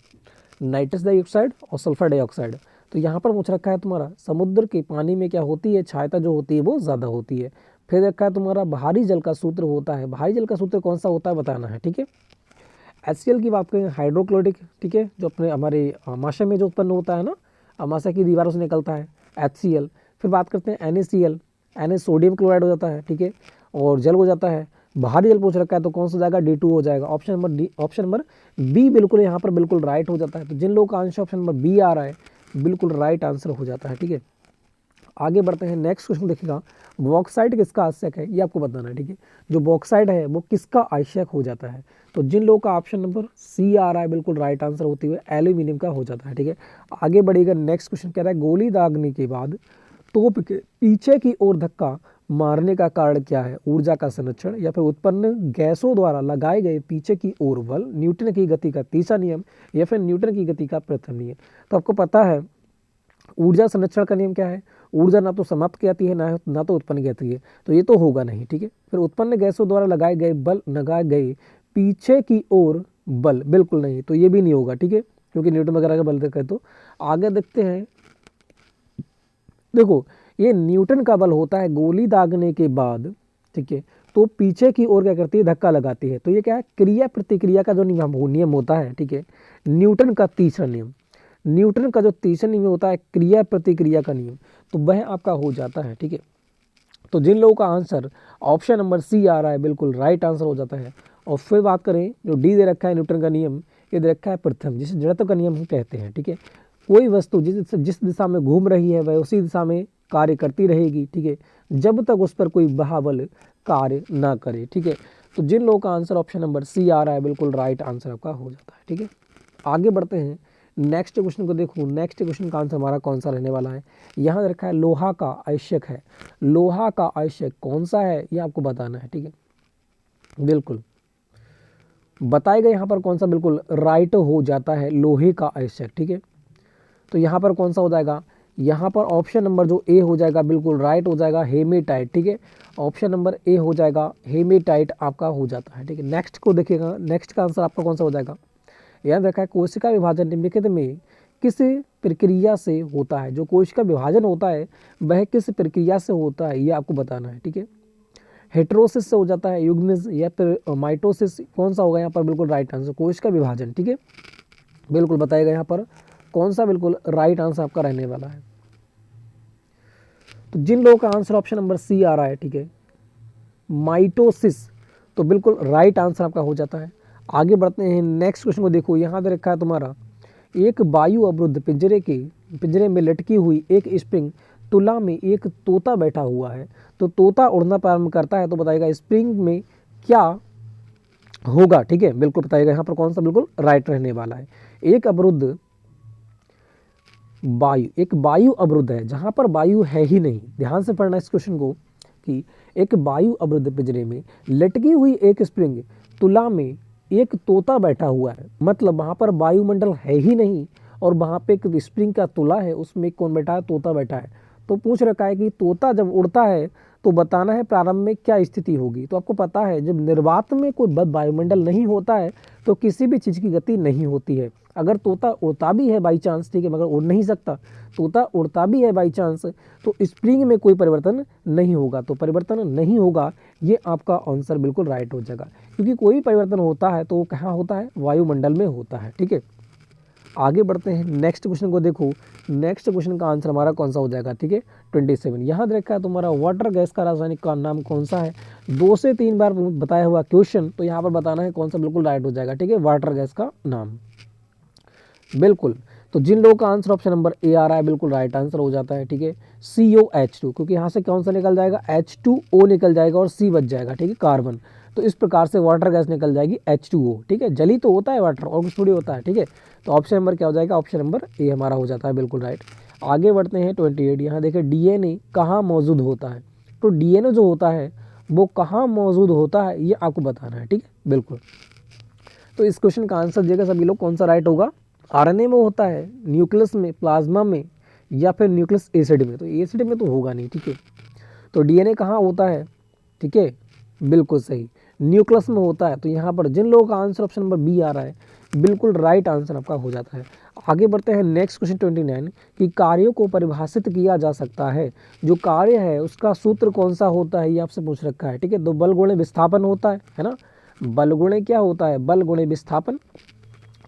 नाइट्रस डाइऑक्साइड और सल्फर डाइऑक्साइड। तो यहाँ पर पूछ रखा है तुम्हारा समुद्र के पानी में क्या होती है, क्षारीयता जो होती है वो ज़्यादा होती है। फिर रखा है तुम्हारा भारी जल का सूत्र होता है। भारी जल का सूत्र कौन सा होता है बताना है। ठीक है, HCl की बात करें, हाइड्रोक्लोरिक, ठीक है, जो अपने हमारे आमाशय में जो उत्पन्न होता है ना, आमाशय की दीवारों से निकलता है HCl। फिर बात करते हैं NaCl, Na सोडियम क्लोराइड हो जाता है। ठीक है, और जल हो जाता है। भारी जल पूछ रखा है तो कौन सा जाएगा, D2 हो जाएगा। Option number D, option number B बिल्कुल यहाँ पर बिल्कुल राइट हो जाता है। तो जिन लोगों का आंसर ऑप्शन नंबर बी आ रहा है, बिल्कुल राइट आंसर हो जाता है। ठीक है, आगे बढ़ते हैं, नेक्स्ट क्वेश्चन देखिएगा, बॉक्साइट किसका आवश्यक है, ये आपको बताना है। ठीक है, जो बॉक्साइट है वो किसका आवश्यक हो जाता है। तो जिन लोगों का ऑप्शन नंबर सी आ रहा है, बिल्कुल राइट आंसर होते हुए एल्यूमिनियम का हो जाता है। ठीक है, आगे बढ़ेगा, नेक्स्ट क्वेश्चन कह रहा है गोली दागने के बाद तोप के पीछे की ओर धक्का मारने का कारण क्या है? ऊर्जा का संरक्षण, या फिर उत्पन्न गैसों द्वारा लगाए गए पीछे की ओर बल, न्यूटन की गति का तीसरा नियम, या फिर न्यूटन की गति का प्रथम नियम। तो आपको पता है ऊर्जा संरक्षण का नियम क्या है, ऊर्जा ना तो समाप्त की जाती है ना तो उत्पन्न की जाती है, तो ये तो होगा नहीं। ठीक है, फिर उत्पन्न गैसों द्वारा लगाए गए पीछे की ओर बल, बिल्कुल नहीं, तो ये भी नहीं होगा। ठीक है, क्योंकि न्यूटन वगैरह का बल देखा। तो आगे देखते हैं, देखो ये न्यूटन का बल होता है गोली दागने के बाद। ठीक है, तो पीछे की ओर क्या करती है, धक्का लगाती है। तो ये क्या है, क्रिया प्रतिक्रिया का जो नियम होता है। ठीक है, न्यूटन का तीसरा नियम, न्यूटन का जो तीसरा नियम होता है क्रिया प्रतिक्रिया का नियम, तो वह आपका हो जाता है। ठीक है, तो जिन लोगों का आंसर ऑप्शन नंबर सी आ रहा है, बिल्कुल राइट आंसर हो जाता है। और फिर बात करें, जो डी दे रखा है न्यूटन का नियम, ये दे रखा है प्रथम, जिसे जड़त्व का नियम हम कहते हैं। ठीक है, कोई वस्तु जिस दिशा में घूम रही है वह उसी दिशा में कार्य करती रहेगी। ठीक है, जब तक उस पर कोई बल कार्य ना करे। ठीक है, तो जिन लोगों का आंसर ऑप्शन नंबर सी आ रहा है, बिल्कुल राइट आंसर आपका हो जाता है। ठीक है, आगे बढ़ते हैं, नेक्स्ट क्वेश्चन को देखो, नेक्स्ट क्वेश्चन का आंसर हमारा कौन सा रहने वाला है। यहाँ रखा है लोहा का आवश्यक है, लोहा का आवश्यक कौन सा है ये आपको बताना है। ठीक है, बिल्कुल बताएगा यहाँ पर कौन सा बिल्कुल राइट हो जाता है, लोहे का आवश्यक। ठीक है, तो यहाँ पर कौन सा हो जाएगा, यहाँ पर ऑप्शन नंबर जो ए हो जाएगा, बिल्कुल राइट हो जाएगा, हेमेटाइट। ठीक है, ऑप्शन नंबर ए हो जाएगा, हेमेटाइट आपका हो जाता है। ठीक है, नेक्स्ट को देखिएगा, नेक्स्ट का आंसर आपका कौन सा हो जाएगा। याद रखा है कोशिका विभाजन निम्नलिखित में किस प्रक्रिया से होता है। जो कोशिका विभाजन होता है वह किस प्रक्रिया से होता है, ये आपको बताना है। ठीक है, हेट्रोसिस से हो जाता है, युग्मज, या फिर माइटोसिस, कौन सा होगा यहाँ पर बिल्कुल राइट आंसर, कोशिका विभाजन। ठीक है, बिल्कुल बताएगा यहाँ पर कौन सा बिल्कुल राइट आंसर आपका रहने वाला है। तो जिन लोगों का आंसर ऑप्शन नंबर सी आ रहा है, ठीक है, माइटोसिस, तो बिल्कुल राइट आंसर आपका हो जाता है। आगे बढ़ते हैं, नेक्स्ट क्वेश्चन को देखो, यहाँ पे रखा है तुम्हारा एक वायु अवरुद्ध पिंजरे में लटकी हुई एक स्प्रिंग तुला में एक तोता बैठा हुआ है। तो तोता उड़ना प्रारंभ करता है, तो बताएगा स्प्रिंग में क्या होगा। ठीक है, बिल्कुल बताएगा यहाँ पर कौन सा बिल्कुल राइट रहने वाला है। एक वायु अवरुद्ध है, जहाँ पर वायु है ही नहीं, ध्यान से पढ़ना इस क्वेश्चन को, कि एक वायु अवरुद्ध पिंजरे में लटकी हुई एक स्प्रिंग तुला में एक तोता बैठा हुआ है, मतलब वहाँ पर वायुमंडल है ही नहीं और वहाँ पे एक स्प्रिंग का तुला है, उसमें कौन बैठा है, तोता बैठा है। तो पूछ रखा है कि तोता जब उड़ता है तो बताना है प्रारंभ में क्या स्थिति होगी। तो आपको पता है जब निर्वात में कोई वायुमंडल नहीं होता है तो किसी भी चीज़ की गति नहीं होती है। अगर तोता उड़ता भी है बाई चांस, ठीक है, मगर उड़ नहीं सकता, तोता उड़ता भी है बाई चांस, तो स्प्रिंग में कोई परिवर्तन नहीं होगा। तो परिवर्तन नहीं होगा, ये आपका आंसर बिल्कुल राइट हो जाएगा, क्योंकि कोई परिवर्तन होता है तो वो कहाँ होता है, वायुमंडल में होता है। ठीक है, आगे बढ़ते हैं, नेक्स्ट क्वेश्चन को देखो। नेक्स्ट क्वेश्चन का आंसर हमारा कौन सा हो जाएगा, ठीक है 27। यहाँ देखा है तुम्हारा वाटर गैस का रासायनिक का नाम कौन सा है। 2 से 3 बार बताया हुआ क्वेश्चन, तो यहाँ पर बताना है कौन सा बिल्कुल राइट हो जाएगा, ठीक है वाटर गैस का नाम। बिल्कुल, तो जिन लोगों का आंसर ऑप्शन नंबर ए आ रहा है बिल्कुल राइट आंसर हो जाता है, ठीक है COH2, क्योंकि यहाँ से कौन सा निकल जाएगा H2O निकल जाएगा और C बच जाएगा, ठीक है कार्बन। तो इस प्रकार से वाटर गैस निकल जाएगी H2O, ठीक है जली तो होता है वाटर और कुछ थोड़ी होता है, ठीक है। तो ऑप्शन नंबर क्या हो जाएगा, ऑप्शन नंबर ए हमारा हो जाता है बिल्कुल राइट। आगे बढ़ते हैं 28। यहाँ देखिए DNA कहाँ मौजूद होता है। तो DNA जो होता है वो कहाँ मौजूद होता है ये आपको बताना है, ठीक है बिल्कुल। तो इस क्वेश्चन का आंसर देगा सभी लोग कौन सा राइट होगा। RNA में होता है, न्यूक्लियस में, प्लाज्मा में, या फिर न्यूक्लियस एसिड में। तो एसिड में तो होगा नहीं, ठीक है। तो DNA कहाँ होता है, ठीक है बिल्कुल सही न्यूक्लियस में होता है। तो यहाँ पर जिन लोगों का आंसर ऑप्शन नंबर बी आ रहा है बिल्कुल राइट आंसर आपका हो जाता है। आगे बढ़ते हैं नेक्स्ट क्वेश्चन 29 कि कार्यों को परिभाषित किया जा सकता है। जो कार्य है उसका सूत्र कौन सा होता है ये आपसे पूछ रखा है, ठीक है। तो बल गुणे विस्थापन होता है ना। बल गुणे क्या होता है, बल गुणे विस्थापन।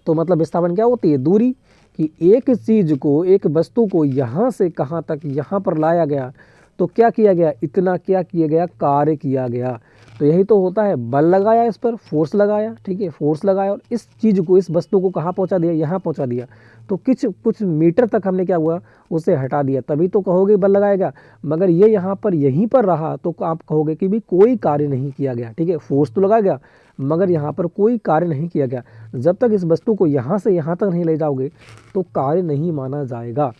तो मतलब विस्थापन क्या होती है, दूरी, कि एक चीज़ को, एक वस्तु को यहाँ से कहाँ तक यहाँ पर लाया गया, तो क्या किया गया, इतना क्या किया गया, कार्य किया गया। तो यही तो होता है, बल लगाया, इस पर फोर्स लगाया, ठीक है फोर्स लगाया, और इस चीज़ को, इस वस्तु को कहाँ पहुँचा दिया, यहाँ पहुँचा दिया। तो कुछ मीटर तक हमने क्या हुआ, उसे हटा दिया, तभी तो कहोगे बल लगाएगा। मगर ये यहाँ पर यहीं पर रहा तो आप कहोगे कि भी कोई कार्य नहीं किया गया, ठीक है फोर्स तो लगाया गया मगर यहाँ पर कोई कार्य नहीं किया गया। जब तक इस वस्तु को यहाँ से यहाँ तक नहीं ले जाओगे तो कार्य नहीं माना जाएगा।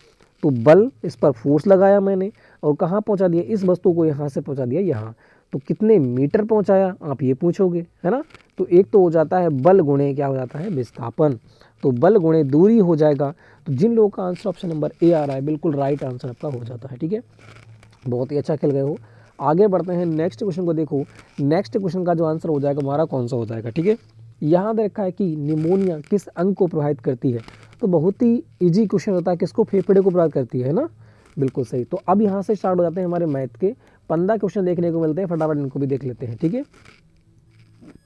तो बल, इस पर फोर्स लगाया मैंने और कहाँ पहुँचा दिया, इस वस्तु को यहाँ से पहुँचा दिया यहाँ। तो कितने मीटर पहुँचाया आप ये पूछोगे, है ना। तो एक तो हो जाता है बल गुणे क्या हो जाता है, विस्थापन। तो बल गुणे दूरी हो जाएगा। तो जिन लोगों का आंसर ऑप्शन नंबर ए आ रहा है बिल्कुल राइट आंसर आपका हो जाता है, ठीक है। बहुत ही अच्छा खेल गए हो। आगे बढ़ते हैं नेक्स्ट क्वेश्चन को देखो। नेक्स्ट क्वेश्चन का जो आंसर हो जाएगा हमारा कौन सा हो जाएगा, ठीक है। यहाँ देखा है कि निमोनिया किस अंग को प्रभावित करती है। तो बहुत ही इजी क्वेश्चन होता है, किसको, फेफड़े को प्रभावित करती है ना, बिल्कुल सही। तो अब यहाँ से स्टार्ट हो जाते हैं हमारे मैथ के 15 क्वेश्चन देखने को मिलते हैं, फटाफट इनको भी देख लेते हैं, ठीक है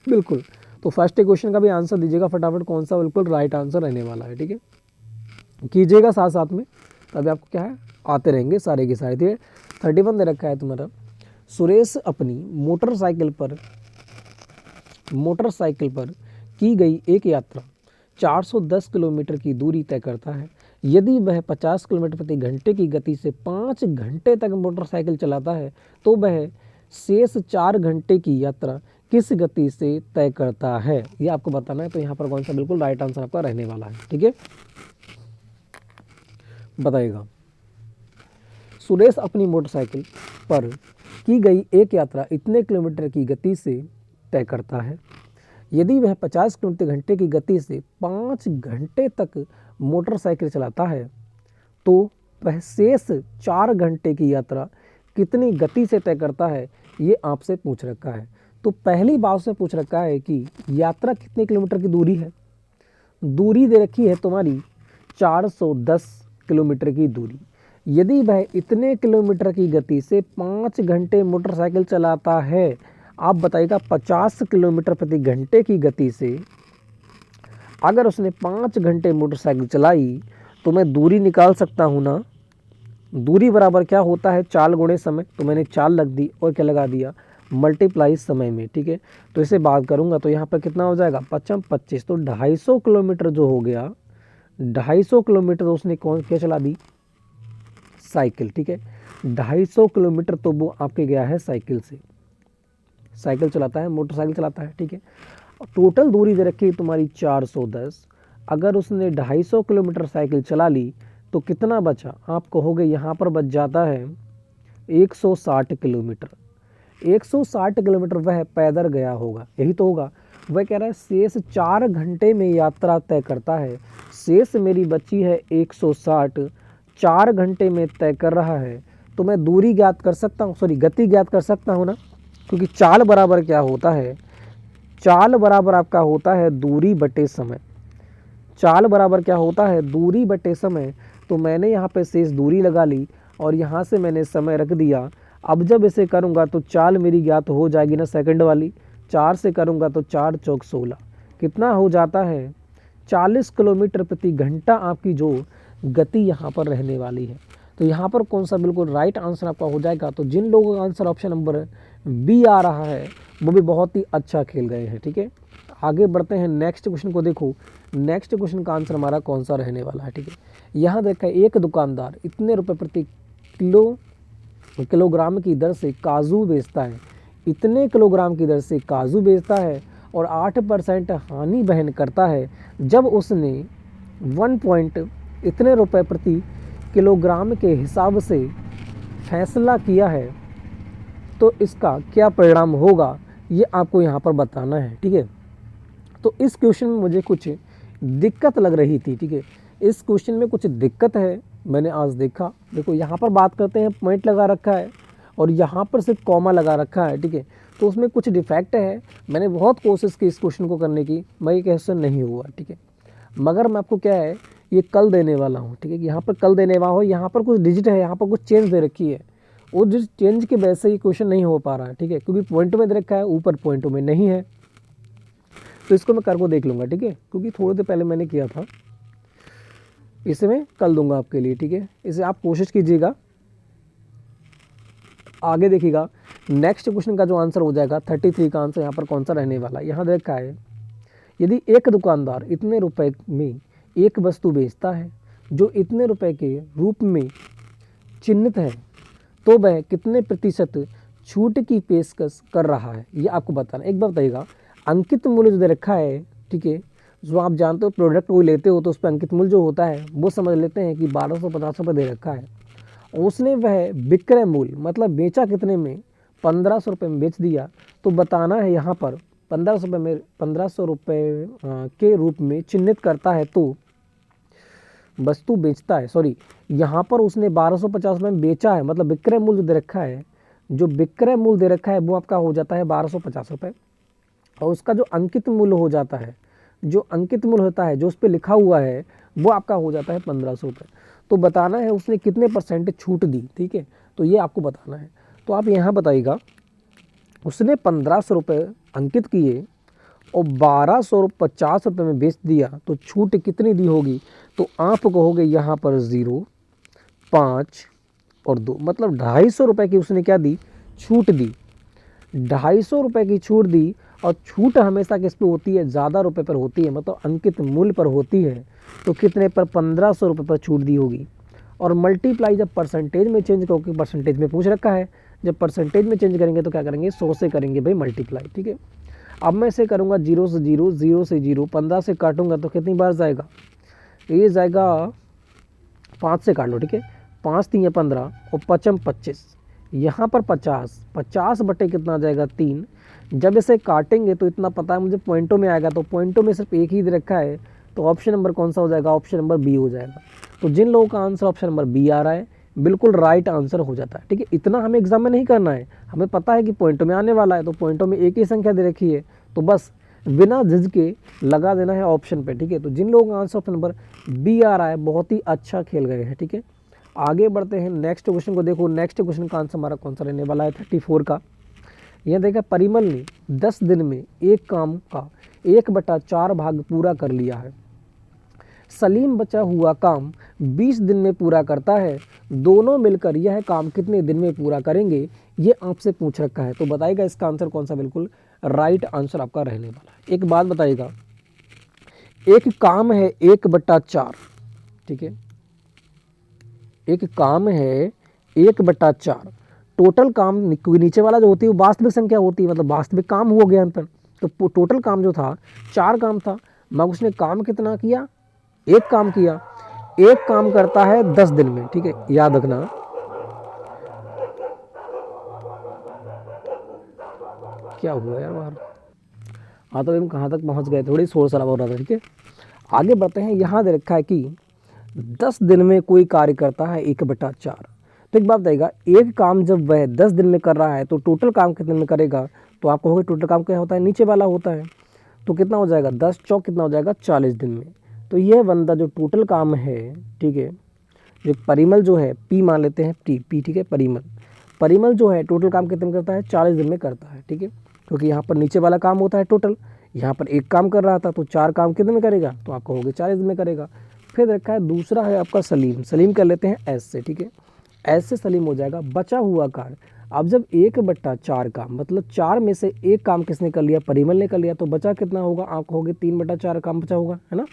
बिल्कुल। तो फर्स्ट क्वेश्चन का भी आंसर दीजिएगा फटाफट, कौन सा बिल्कुल राइट आंसर रहने वाला है, ठीक है कीजिएगा साथ साथ में, तभी आपको क्या है आते रहेंगे सारे के सारे, ठीक है। 31 दे रखा है तुम्हारा, सुरेश अपनी मोटरसाइकिल पर की गई एक यात्रा 410 किलोमीटर की दूरी तय करता है। यदि वह 50 किलोमीटर प्रति घंटे की गति से 5 घंटे तक मोटरसाइकिल चलाता है तो वह शेष 4 घंटे की यात्रा किस गति से तय करता है, ये आपको बताना है। तो यहाँ पर कौन सा बिल्कुल राइट आंसर आपका रहने वाला है, ठीक है बताइएगा। सुरेश अपनी मोटरसाइकिल पर की गई एक यात्रा इतने किलोमीटर की गति से तय करता है। यदि वह 50 किलोमीटर घंटे की गति से 5 घंटे तक मोटरसाइकिल चलाता है तो वह शेष 4 घंटे की यात्रा कितनी गति से तय करता है, ये आपसे पूछ रखा है। तो पहली बात से पूछ रखा है कि यात्रा कितने किलोमीटर की दूरी है। दूरी दे रखी है तुम्हारी 410 किलोमीटर की दूरी। यदि वह इतने किलोमीटर की गति से 5 घंटे मोटरसाइकिल चलाता है, आप बताइएगा 50 किलोमीटर प्रति घंटे की गति से अगर उसने 5 घंटे मोटरसाइकिल चलाई तो मैं दूरी निकाल सकता हूँ ना। दूरी बराबर क्या होता है, चाल गुणे समय। तो मैंने चाल लग दी और क्या लगा दिया, मल्टीप्लाई समय में, ठीक है। तो इसे बात करूँगा तो यहाँ पर कितना हो जाएगा, 25, तो 250 किलोमीटर जो हो गया, 250 किलोमीटर उसने कौन क्या चला दी, साइकिल, ठीक है। 250 किलोमीटर तो वो आपके गया है साइकिल से, साइकिल चलाता है, मोटरसाइकिल चलाता है, ठीक है। टोटल दूरी दे रखी है तुम्हारी 410। अगर उसने 250 किलोमीटर साइकिल चला ली तो कितना बचा, आप कहोगे यहाँ पर बच जाता है 160 किलोमीटर। 160 किलोमीटर वह पैदल गया होगा, यही तो होगा। वह कह रहा है शेष 4 घंटे में यात्रा तय करता है। शेष मेरी बची है 160, 4 घंटे में तय कर रहा है। तो मैं दूरी ज्ञात कर सकता हूँ, सॉरी गति ज्ञात कर सकता हूँ ना, क्योंकि चाल बराबर क्या होता है, चाल बराबर आपका होता है दूरी बटे समय। चाल बराबर क्या होता है, दूरी बटे समय। तो मैंने यहाँ पे शेष दूरी लगा ली और यहाँ से मैंने समय रख दिया। अब जब इसे करूँगा तो चाल मेरी ज्ञात हो जाएगी ना, सेकंड वाली। 4 से करूँगा तो 4 चौक 16, कितना हो जाता है, 40 किलोमीटर प्रति घंटा आपकी जो गति यहाँ पर रहने वाली है। तो यहाँ पर कौन सा बिल्कुल राइट आंसर आपका हो जाएगा? तो जिन लोगों का आंसर ऑप्शन नंबर बी आ रहा है वो भी बहुत ही अच्छा खेल गए हैं। ठीक है, आगे बढ़ते हैं नेक्स्ट क्वेश्चन को। देखो नेक्स्ट क्वेश्चन का आंसर हमारा कौन सा रहने वाला है। ठीक है, यहाँ देखा एक दुकानदार इतने रुपए प्रति किलोग्राम की दर से काजू बेचता है, इतने किलोग्राम की दर से काजू बेचता है और 8% हानि बहन करता है। जब उसने 1 पॉइंट इतने रुपए प्रति किलोग्राम के हिसाब से फैसला किया है तो इसका क्या परिणाम होगा, ये आपको यहाँ पर बताना है। ठीक है, तो इस क्वेश्चन में मुझे कुछ दिक्कत लग रही थी। ठीक है, इस क्वेश्चन में कुछ दिक्कत है, मैंने आज देखा। देखो यहाँ पर बात करते हैं पॉइंट लगा रखा है और यहाँ पर सिर्फ कॉमा लगा रखा है। ठीक है, तो उसमें कुछ डिफेक्ट है। मैंने बहुत कोशिश की इस क्वेश्चन को करने की, मगर ये क्वेश्चन नहीं हुआ। ठीक है, मगर मैं आपको क्या है ये कल देने वाला हूँ। ठीक है, यहाँ पर कल देने वाला हूँ। यहाँ पर कुछ डिजिट है, यहाँ पर कुछ चेंज दे रखी है, वो जिस चेंज की वजह से ये क्वेश्चन नहीं हो पा रहा है। ठीक है, क्योंकि पॉइंटों में दे रखा है, ऊपर पॉइंटों में नहीं है, तो इसको मैं करके देख लूँगा। ठीक है, क्योंकि थोड़ी देर पहले मैंने किया था, इसे मैं कल दूंगा आपके लिए। ठीक है, इसे आप कोशिश कीजिएगा, आगे देखिएगा। नेक्स्ट क्वेश्चन का जो आंसर हो जाएगा 33 का आंसर यहाँ पर कौन सा रहने वाला है। यहाँ देखा है यदि एक दुकानदार इतने रुपए में एक वस्तु बेचता है जो इतने रुपए के रूप में चिन्हित है तो वह कितने प्रतिशत छूट की पेशकश कर रहा है, ये आपको बताना। एक बार बताइएगा, अंकित मूल्य जो दे रखा है, ठीक है, जो आप जानते हो प्रोडक्ट कोई लेते हो तो उस पर अंकित मूल्य जो होता है वो समझ लेते हैं कि 1250 रुपये दे रखा है। उसने वह विक्रय मूल्य मतलब बेचा कितने में, 1500 रुपये में बेच दिया। तो बताना है यहाँ पर 1500 रुपये के रूप में चिन्हित करता है तो वस्तु बेचता है, सॉरी यहाँ पर उसने 1250 रुपये में बेचा है, मतलब विक्रय मूल्य दे रखा है, जो विक्रय मूल्य दे रखा है वो आपका हो जाता है 1250 रुपये, और उसका जो अंकित मूल्य हो जाता है, जो अंकित मूल्य होता है जो उस पर लिखा हुआ है वो आपका हो जाता है 1500 रुपये। तो बताना है उसने कितने परसेंट छूट दी। ठीक है, तो ये आपको बताना है। तो आप यहाँ बताइएगा, उसने 1500 रुपये अंकित किए और 1250 रुपये में बेच दिया तो छूट कितनी दी होगी, तो आप कहोगे यहाँ पर 0, 5 और 2, मतलब 250 रुपये की उसने क्या दी, छूट दी। 250 रुपये की छूट दी, और छूट हमेशा किस पे होती है, ज़्यादा रुपए पर होती है, मतलब अंकित मूल्य पर होती है। तो कितने पर, 1500 रुपये पर छूट दी होगी। और मल्टीप्लाई जब परसेंटेज में चेंज करोगे, परसेंटेज में पूछ रखा है, जब परसेंटेज में चेंज करेंगे तो क्या करेंगे, 100 से करेंगे भाई मल्टीप्लाई। ठीक है, अब मैं इसे करूँगा 0 से 0, 0 से 0, 15 से काटूंगा तो कितनी बार जाएगा, ये जाएगा 5 से काट लो। ठीक है, 5 3 15 और 5 25, यहाँ पर 50, 50 बटे कितना आ जाएगा 3। जब इसे काटेंगे तो इतना पता है मुझे पॉइंटों में आएगा, तो पॉइंटों में सिर्फ एक ही दे रखा है, तो ऑप्शन नंबर कौन सा हो जाएगा, ऑप्शन नंबर बी हो जाएगा। तो जिन लोगों का आंसर ऑप्शन नंबर बी आ रहा है बिल्कुल राइट आंसर हो जाता है। ठीक है, इतना हमें एग्जाम में नहीं करना है, हमें पता है कि पॉइंटों में आने वाला है, तो पॉइंटों में एक ही संख्या दे रखी है, तो बस बिना झिझके लगा देना है ऑप्शन पे। ठीक है, तो जिन लोगों का आंसर ऑप्शन नंबर बी आ रहा है बहुत ही अच्छा खेल गए हैं। ठीक है, आगे बढ़ते हैं नेक्स्ट क्वेश्चन को। देखो नेक्स्ट क्वेश्चन का आंसर हमारा कौन सा रहने वाला है, 34 का। यह देखा, परिमल ने 10 दिन में एक काम का 1/4 भाग पूरा कर लिया है। सलीम बचा हुआ काम 20 दिन में पूरा करता है, दोनों मिलकर यह काम कितने दिन में पूरा करेंगे, ये आपसे पूछ रखा है। तो बताइएगा इसका आंसर कौन सा बिल्कुल राइट आंसर आपका रहने वाला है। एक बात बताइएगा, एक काम है 1/4, ठीक है, एक काम है 1/4, टोटल काम नीचे वाला जो होती है वो वास्तविक संख्या होती है, मतलब वास्तविक काम हो गया अंतर। तो टोटल काम जो था 4 काम था, मगर उसने काम कितना किया, एक काम किया। एक काम करता है 10 दिन में। ठीक है, याद रखना। क्या हुआ यार बाहर, हाँ तो हम कहाँ तक पहुँच गए, थोड़ी शोर शराबा हो रहा था। ठीक है, आगे बढ़ते हैं। यहाँ दे रखा है कि 10 दिन में कोई कार्य करता है 1/4। तो एक बात बताइएगा, एक काम जब वह 10 दिन में कर रहा है तो टोटल काम कितने में करेगा, तो आप कहोगे टोटल काम क्या होता है, नीचे वाला होता है, तो कितना हो जाएगा, 10 चौक कितना हो जाएगा, 40 दिन में। तो यह बंदा जो टोटल काम है, ठीक है, जो परिमल जो है, पी मान लेते हैं, पी ठीक है, परिमल जो है टोटल काम कितने में करता है, 40 दिन में करता है। ठीक है, क्योंकि यहाँ पर नीचे वाला काम होता है टोटल, यहाँ पर एक काम कर रहा था तो 4 काम कितने में करेगा, तो आपका हो गया 40 दिन में करेगा। फिर रखा है दूसरा है आपका सलीम, सलीम कर लेते हैं एस से, ठीक है, एस से सलीम हो जाएगा बचा हुआ कार्य। अब जब 1/4 काम मतलब 4 में से एक काम किसने कर लिया, परिमल ने कर लिया, तो बचा कितना होगा, आपको हो गया 3/4 काम बचा होगा, है ना।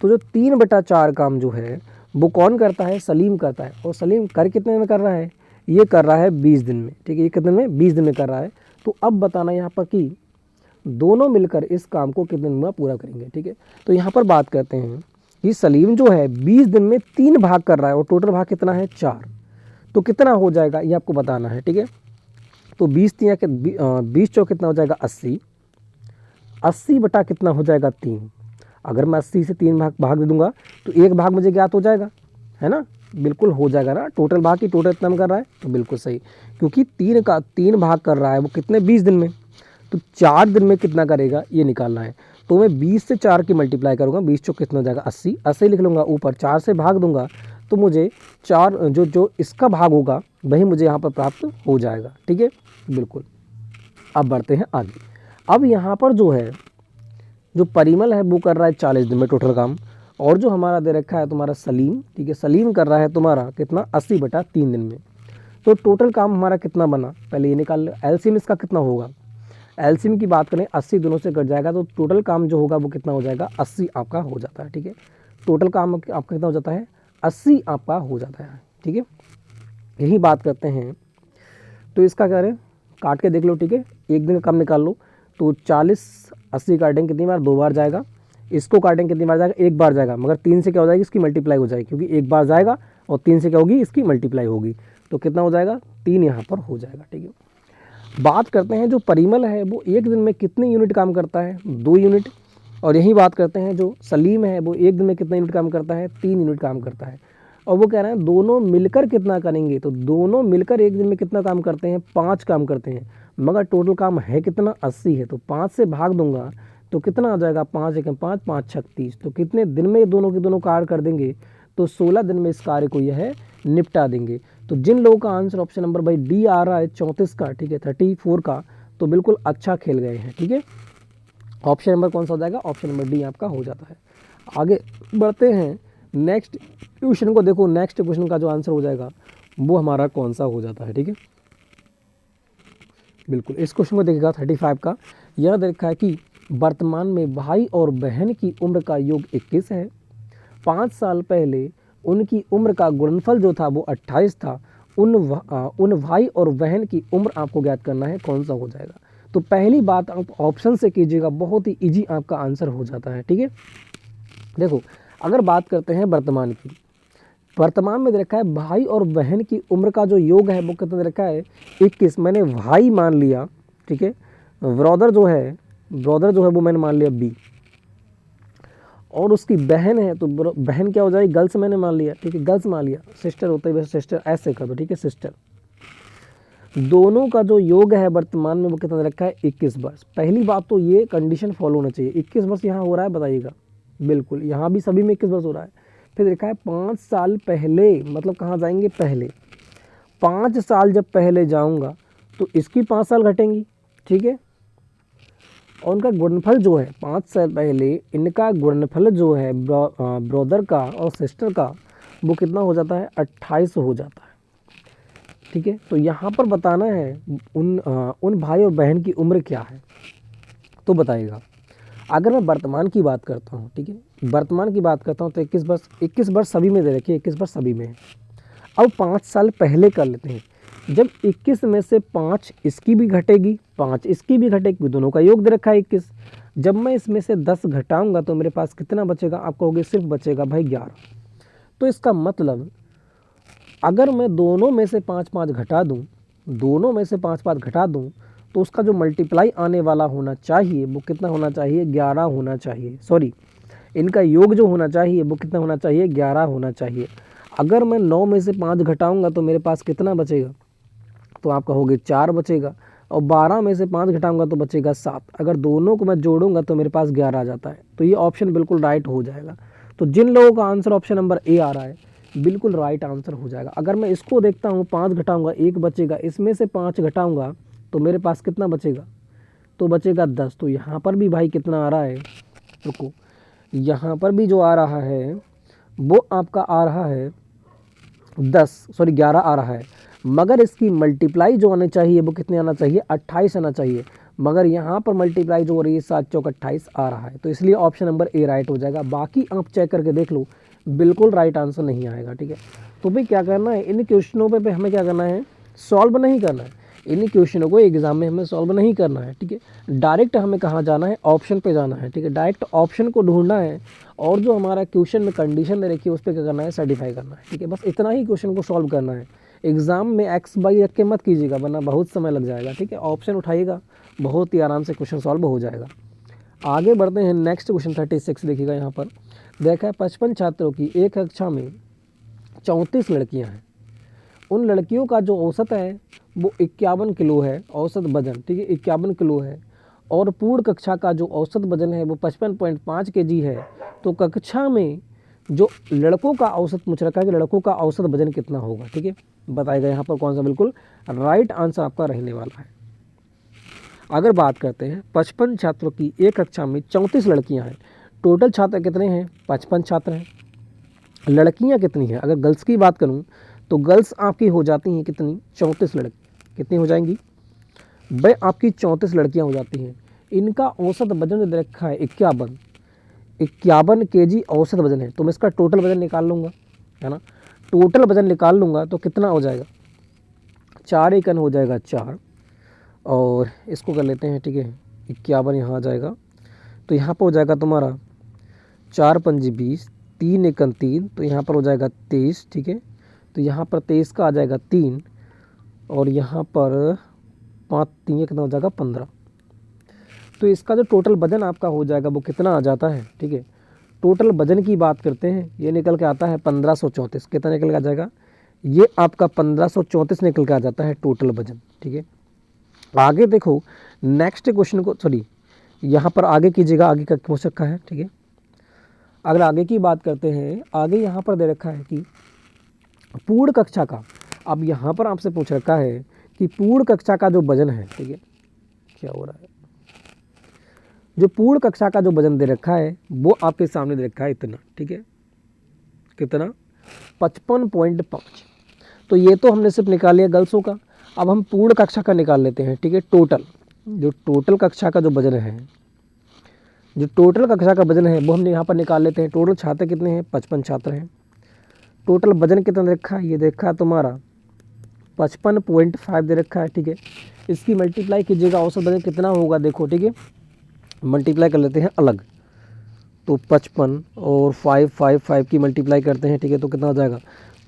तो जो 3/4 काम जो है वो कौन करता है, सलीम करता है। और सलीम कर कितने में कर रहा है, ये कर रहा है 20 दिन में, ठीक है, ये कितने में, 20 दिन में कर रहा है। तो अब बताना यहाँ पर कि दोनों मिलकर इस काम को कितने दिन में पूरा करेंगे, ठीक है। तो यहाँ पर बात करते हैं कि सलीम जो है 20 दिन में 3 भाग कर रहा है और टोटल भाग कितना है 4, तो कितना हो जाएगा ये आपको बताना है, ठीक है। तो 20 चौक कितना हो जाएगा 80, 80 बटा कितना हो जाएगा 3। अगर मैं 80 से 3 भाग दे दूंगा तो एक भाग मुझे ज्ञात हो जाएगा, है ना, बिल्कुल हो जाएगा ना। टोटल भाग की टोटल इतना में कर रहा है तो बिल्कुल सही, क्योंकि 3 भाग कर रहा है वो कितने 20 दिन में, तो 4 दिन में कितना करेगा ये निकालना है। तो मैं 20 से 4 की मल्टीप्लाई करूँगा, 20 चौक कितना हो जाएगा 80, 80 लिख लूँगा, ऊपर 4 से भाग दूंगा तो मुझे 4 जो इसका भाग होगा वही मुझे यहाँ पर प्राप्त हो जाएगा, ठीक है, बिल्कुल। अब बढ़ते हैं आगे। अब यहाँ पर जो है जो परिमल है वो कर रहा है 40 दिन में टोटल काम, और जो हमारा दे रखा है तुम्हारा सलीम, ठीक है, सलीम कर रहा है तुम्हारा कितना 80/3 दिन में। तो टोटल काम हमारा कितना बना, पहले ये निकाल लो, एलसीएम इसका कितना होगा। एलसीएम की बात करें 80 दोनों से कट जाएगा तो टोटल काम जो होगा वो कितना हो जाएगा 80 आपका हो जाता है, ठीक है। टोटल काम आपका कितना हो जाता है 80 आपका हो जाता है, ठीक है। यही बात करते हैं तो इसका क्या करें, काट के देख लो, ठीक है, एक दिन का काम निकाल लो। तो 40 80 काटेंगे कितनी बार, 2 बार जाएगा। इसको काटेंगे कितनी बार जाएगा, 1 बार जाएगा, मगर 3 से क्या हो जाएगी इसकी मल्टीप्लाई हो जाएगी, क्योंकि 1 बार जाएगा और 3 से क्या होगी इसकी मल्टीप्लाई होगी, तो कितना हो जाएगा 3 यहाँ पर हो जाएगा, ठीक है। बात करते हैं जो परिमल है वो एक दिन में कितने यूनिट काम करता है, 2 यूनिट। और यही बात करते हैं जो सलीम है वो एक दिन में कितना यूनिट काम करता है, 3 यूनिट काम करता है। और वो कह रहे हैं दोनों मिलकर कितना करेंगे, तो दोनों मिलकर एक दिन में कितना काम करते हैं, 5 काम करते हैं, मगर टोटल काम है कितना 80 है। तो 5 से भाग दूंगा तो कितना आ जाएगा, 5 1 5 5 6 30, तो कितने दिन में ये दोनों के दोनों कार्य कर देंगे, तो 16 दिन में इस कार्य को यह निपटा देंगे। तो जिन लोगों का आंसर ऑप्शन नंबर भाई डी आ रहा है 34 का, ठीक है, 34 का, तो बिल्कुल अच्छा खेल गए हैं, ठीक है। ऑप्शन नंबर कौन सा हो जाएगा, ऑप्शन नंबर डी आपका हो जाता है। आगे बढ़ते हैं नेक्स्ट क्वेश्चन को, देखो नेक्स्ट क्वेश्चन का जो आंसर हो जाएगा वो हमारा कौन सा हो जाता है, ठीक है, बिल्कुल। इस क्वेश्चन को देखिएगा 35 का, यह देखा है कि वर्तमान में भाई और बहन की उम्र का योग 21 है। 5 साल पहले उनकी उम्र का गुणनफल जो था वो 28 था। उन भाई और बहन की उम्र आपको ज्ञात करना है, कौन सा हो जाएगा। तो पहली बात आप ऑप्शन से कीजिएगा, बहुत ही इजी आपका आंसर हो जाता है, ठीक है। देखो अगर बात करते हैं वर्तमान की, वर्तमान में दे रखा है भाई और बहन की उम्र का जो योग है वो कितना दे रखा है 21। मैंने भाई मान लिया, ठीक है, ब्रदर जो है वो मैंने मान लिया बी, और उसकी बहन है तो बहन क्या हो जाएगी, गर्ल्स मैंने मान लिया, ठीक है, गर्ल्स मान लिया, सिस्टर होता है वैसे सिस्टर ऐसे कर दो, ठीक है, सिस्टर। दोनों का जो योग है वर्तमान में वो कितना दे रखा है 21 वर्ष। पहली बात तो ये कंडीशन फॉलो होना चाहिए, 21 वर्ष यहाँ हो रहा है बताइएगा, बिल्कुल यहाँ भी सभी में 21 वर्ष हो रहा है। फिर देखा है 5 साल पहले, मतलब कहाँ जाएंगे पहले, 5 साल जब पहले जाऊंगा तो इसकी 5 साल घटेंगी, ठीक है। और उनका गुणनफल जो है 5 साल पहले इनका गुणनफल जो है ब्रदर का और सिस्टर का वो कितना हो जाता है 28 हो जाता है, ठीक है। तो यहाँ पर बताना है उन भाई और बहन की उम्र क्या है, तो बताइएगा। अगर मैं वर्तमान की बात करता हूँ, ठीक है, वर्तमान की बात करता हूँ तो 21 वर्ष सभी में दे रखिए, 21 वर्ष सभी में है। अब 5 साल पहले कर लेते हैं, जब 21 में से 5 इसकी भी घटेगी 5 इसकी भी घटेगी, दोनों का योग दे रखा है 21। जब मैं इसमें से 10 घटाऊंगा तो मेरे पास कितना बचेगा, आप कहोगे सिर्फ बचेगा भाई 11। तो इसका मतलब अगर मैं दोनों में से 5 घटा दूँ, दोनों में से 5 घटा दूँ तो उसका जो मल्टीप्लाई आने वाला होना चाहिए वो कितना होना चाहिए 11 होना चाहिए, सॉरी इनका योग जो होना चाहिए वो कितना होना चाहिए 11 होना चाहिए। अगर मैं 9 में से 5 घटाऊंगा तो मेरे पास कितना बचेगा, तो आप कहोगे 4 बचेगा, और 12 में से 5 घटाऊंगा तो बचेगा 7। अगर दोनों को मैं जोड़ूंगा तो मेरे पास 11 आ जाता है, तो ये ऑप्शन बिल्कुल राइट हो जाएगा। तो जिन लोगों का आंसर ऑप्शन नंबर ए आ रहा है बिल्कुल राइट आंसर हो जाएगा। अगर मैं इसको देखता हूँ 5 घटाऊंगा 1 बचेगा, इसमें से 5 घटाऊंगा तो मेरे पास कितना बचेगा, तो बचेगा 10। तो यहाँ पर भी भाई कितना आ रहा है, रुको, यहाँ पर भी जो आ रहा है वो आपका आ रहा है 11 आ रहा है, मगर इसकी मल्टीप्लाई जो आने चाहिए वो कितने आना चाहिए, 28 आना चाहिए, मगर यहाँ पर मल्टीप्लाई जो हो रही है 7 चौक 28 आ रहा है। तो इसलिए ऑप्शन नंबर ए राइट हो जाएगा। बाकी आप चेक करके देख लो, बिल्कुल राइट आंसर नहीं आएगा, ठीक है। तो भाई क्या करना है, इन क्वेश्चनों पे हमें क्या करना है, सॉल्व नहीं करना है, इन क्वेश्चनों को एग्जाम में हमें सॉल्व नहीं करना है, ठीक है। डायरेक्ट हमें कहाँ जाना है, ऑप्शन पे जाना है, ठीक है। डायरेक्ट ऑप्शन को ढूंढना है और जो हमारा क्वेश्चन में कंडीशन दे रखी है उस पर क्या करना है, सर्टिफाई करना है, ठीक है। बस इतना ही क्वेश्चन को सॉल्व करना है। एग्जाम में एक्स वाई रख के मत कीजिएगा, वरना बहुत समय लग जाएगा, ठीक है। ऑप्शन उठाइएगा, बहुत ही आराम से क्वेश्चन सॉल्व हो जाएगा। आगे बढ़ते हैं, नेक्स्ट क्वेश्चन 36 देखिएगा। यहाँ पर देखा है 55 छात्रों की एक कक्षा में 34 लड़कियाँ हैं। उन लड़कियों का जो औसत है वो 51 किलो है, औसत वजन, ठीक है, 51 किलो है, और पूर्ण कक्षा का जो औसत वजन है वो 55.5 kg है। तो कक्षा में जो लड़कों का औसत पूछ रखा है कि लड़कों का औसत वजन कितना होगा, ठीक है, बताएगा। यहाँ पर कौन सा बिल्कुल राइट आंसर आपका रहने वाला है। अगर बात करते हैं 55 छात्रों की एक कक्षा में 34 लड़कियां हैं, टोटल छात्र कितने हैं, 55 छात्र हैं। लड़कियां कितनी हैं, अगर गर्ल्स की बात करूं तो गर्ल्स आपकी हो जाती हैं कितनी, 34 लड़की, कितनी हो जाएंगी भाई, आपकी 34 लड़कियां हो जाती हैं। इनका औसत वजन जो दे रखा है 51 kg औसत वजन है। तो मैं इसका टोटल वजन निकाल लूँगा, है ना, टोटल वजन निकाल लूँगा तो कितना हो जाएगा, 4 एकन हो जाएगा 4, और इसको कर लेते हैं, ठीक है, 51 यहाँ आ जाएगा। तो यहाँ पर हो जाएगा तुम्हारा 4 पंजी 20, 3 एकन 3, तो यहाँ पर हो जाएगा 23, ठीक है। तो यहाँ पर 23 का आ जाएगा 3, और यहाँ पर 5 3 कितना हो जाएगा 15। तो इसका जो टोटल वजन आपका हो जाएगा वो कितना आ जाता है, ठीक है। टोटल वजन की बात करते हैं, ये निकल के आता है 1534। कितना निकल के आ जाएगा, ये आपका 1534 निकल के आ जाता है टोटल वजन, ठीक है। आगे देखो नेक्स्ट क्वेश्चन को, सॉरी यहाँ पर आगे कीजिएगा, आगे का पूछ रखा है, ठीक है। अगर आगे की बात करते हैं, आगे यहाँ पर दे रखा है कि पूर्ण कक्षा का, अब यहाँ पर आपसे पूछ रखा है कि पूर्ण कक्षा का जो वजन है, ठीक है, क्या हो रहा है, जो पूर्ण कक्षा का जो वजन दे रखा है वो आपके सामने दे रखा है इतना, ठीक है, कितना, 55.5। तो ये तो हमने सिर्फ निकाल लिया गर्ल्सों का। अब हम पूर्ण कक्षा का निकाल लेते हैं, ठीक है। टोटल जो टोटल कक्षा का जो वजन है, जो टोटल कक्षा का वजन है वो हमने यहाँ पर निकाल लेते हैं। टोटल छात्र कितने हैं, 55 छात्र हैं। टोटल वजन कितना दे रखा है, ये देखा है तुम्हारा 55.5 दे रखा है, ठीक है। इसकी मल्टीप्लाई कीजिएगा, औसत वजन कितना होगा देखो, ठीक है, मल्टीप्लाई कर लेते हैं अलग। तो 55 और 5 की मल्टीप्लाई करते हैं, ठीक है। तो कितना हो जाएगा,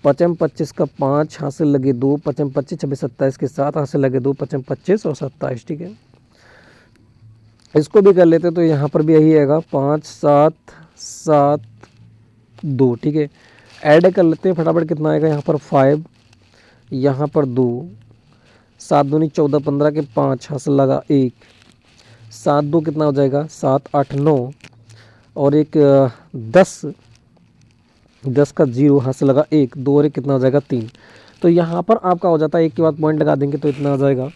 55 का 5 हासिल लगे 2, 55 25 26 27 के 7 हासिल लगे 2, 55 25 और 27, ठीक है। इसको भी कर लेते तो यहाँ पर भी यही आएगा 5 7 7 2, ठीक है। ऐड कर लेते हैं फटाफट, कितना आएगा यहाँ पर 5, यहाँ पर 2, 7 दूनी 14 15 के 5 हासिल लगा 1, 7 2 कितना हो जाएगा 7 8 9, और एक 10 का 0 हासिल लगा 1, 2 और 1 कितना हो जाएगा 3। तो यहाँ पर आपका हो जाता है, एक के बाद पॉइंट लगा देंगे तो इतना आ जाएगा,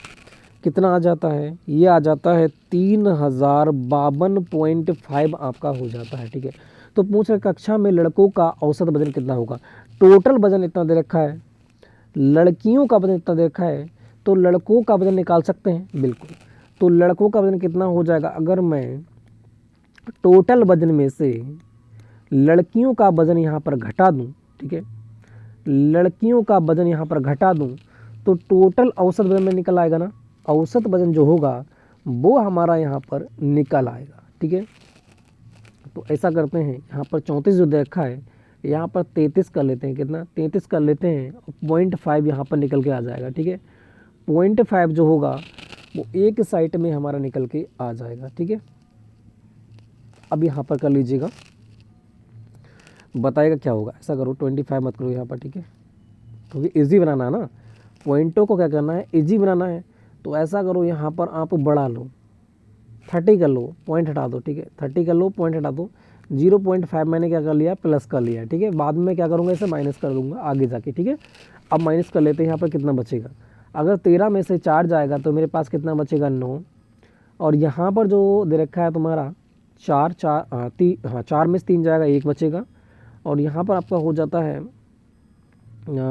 कितना आ जाता है, ये आ जाता है 3052.5 आपका हो जाता है, ठीक है। तो पूछ रहे कक्षा में लड़कों का औसत वजन कितना होगा। टोटल वजन इतना दे रखा है, लड़कियों का वजन इतना दे रखा है, तो लड़कों का वजन निकाल सकते हैं बिल्कुल। तो लड़कों का वजन कितना हो जाएगा, अगर मैं टोटल वजन में से लड़कियों का वजन यहाँ पर घटा दूँ, ठीक है, लड़कियों का वजन यहाँ पर घटा दूँ तो टोटल औसत वजन में निकल आएगा ना, औसत वजन जो होगा वो हमारा यहाँ पर निकल आएगा, ठीक है। तो ऐसा करते हैं, यहाँ पर 34 जो दे रखा है यहाँ पर 33 कर लेते हैं, कितना 33 कर लेते हैं, 0.5 यहाँ पर निकल के आ जाएगा, ठीक है। 0.5 जो होगा वो एक साइड में हमारा निकल के आ जाएगा, ठीक है। अब यहाँ पर कर लीजिएगा, बताएगा क्या होगा। ऐसा करो 25 मत करो यहाँ पर, ठीक है, क्योंकि इजी बनाना है ना, पॉइंटों को क्या करना है, इजी बनाना है। तो ऐसा करो यहाँ पर आप बढ़ा लो, 30 कर लो, पॉइंट हटा दो, ठीक है, 30 कर लो, पॉइंट हटा दो, 0.5 मैंने क्या कर लिया, प्लस कर लिया, ठीक है। बाद में क्या करूँगा, इसे माइनस कर दूँगा आगे जाके, ठीक है। अब माइनस कर लेते हैं, यहाँ पर कितना बचेगा, अगर 13 में से 4 जाएगा तो मेरे पास कितना बचेगा 9, और यहाँ पर जो दे रखा है तुम्हारा 4 4 4 में से 3 जाएगा, 1 बचेगा। और यहाँ पर आपका हो जाता है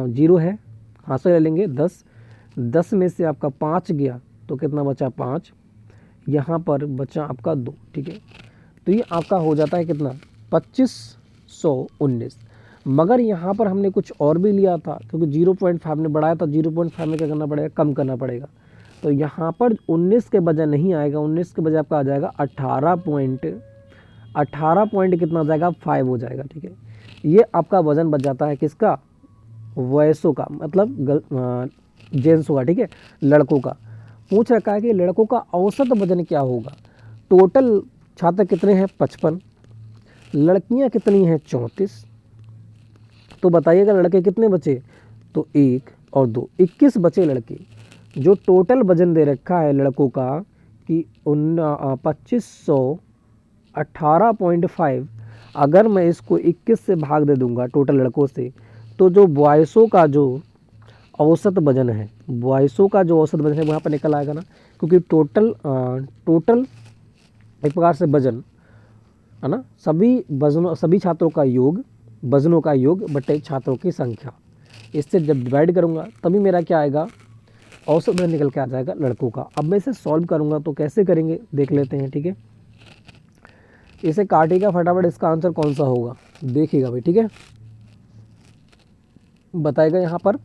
0 है, हाथ से ले लेंगे 10, 10 में से आपका 5 गया तो कितना बचा 5, यहाँ पर बचा आपका 2। ठीक है, तो ये आपका हो जाता है कितना 2519। मगर यहाँ पर हमने कुछ और भी लिया था, क्योंकि 0.5 ने बढ़ाया था, 0.5 में क्या करना पड़ेगा, कम करना पड़ेगा। तो यहाँ पर 19 के बजाय नहीं आएगा, 19 के बजाय आपका आ जाएगा 18 पॉइंट कितना हो जाएगा 5 हो जाएगा। ठीक है, ये आपका वजन बच जाता है किसका, वयसों का, मतलब जेंट्स होगा। ठीक है, लड़कों का पूछ रखा है कि लड़कों का औसत वजन क्या होगा। टोटल छात्र कितने हैं 55, लड़कियां कितनी हैं 34। तो बताइएगा लड़के कितने बचे, तो 1 और 2 21 बचे लड़के। जो टोटल वजन दे रखा है लड़कों का कि 2518.5, अगर मैं इसको 21 से भाग दे दूंगा टोटल लड़कों से, तो जो बॉयसों का जो औसत वजन है, बॉयसों का जो औसत वजन है वहाँ पर निकल आएगा ना, क्योंकि टोटल एक प्रकार से वजन है ना, सभी छात्रों का योग, वजनों का योग बटे छात्रों की संख्या। इससे जब डिवाइड करूँगा तभी मेरा क्या आएगा, औसत वजन निकल के आ जाएगा लड़कों का। अब मैं इसे सॉल्व करूँगा तो कैसे करेंगे देख लेते हैं। ठीक है, इसे काटिएगा फटाफट, इसका आंसर कौन सा होगा देखिएगा भाई। ठीक है, बताएगा यहाँ पर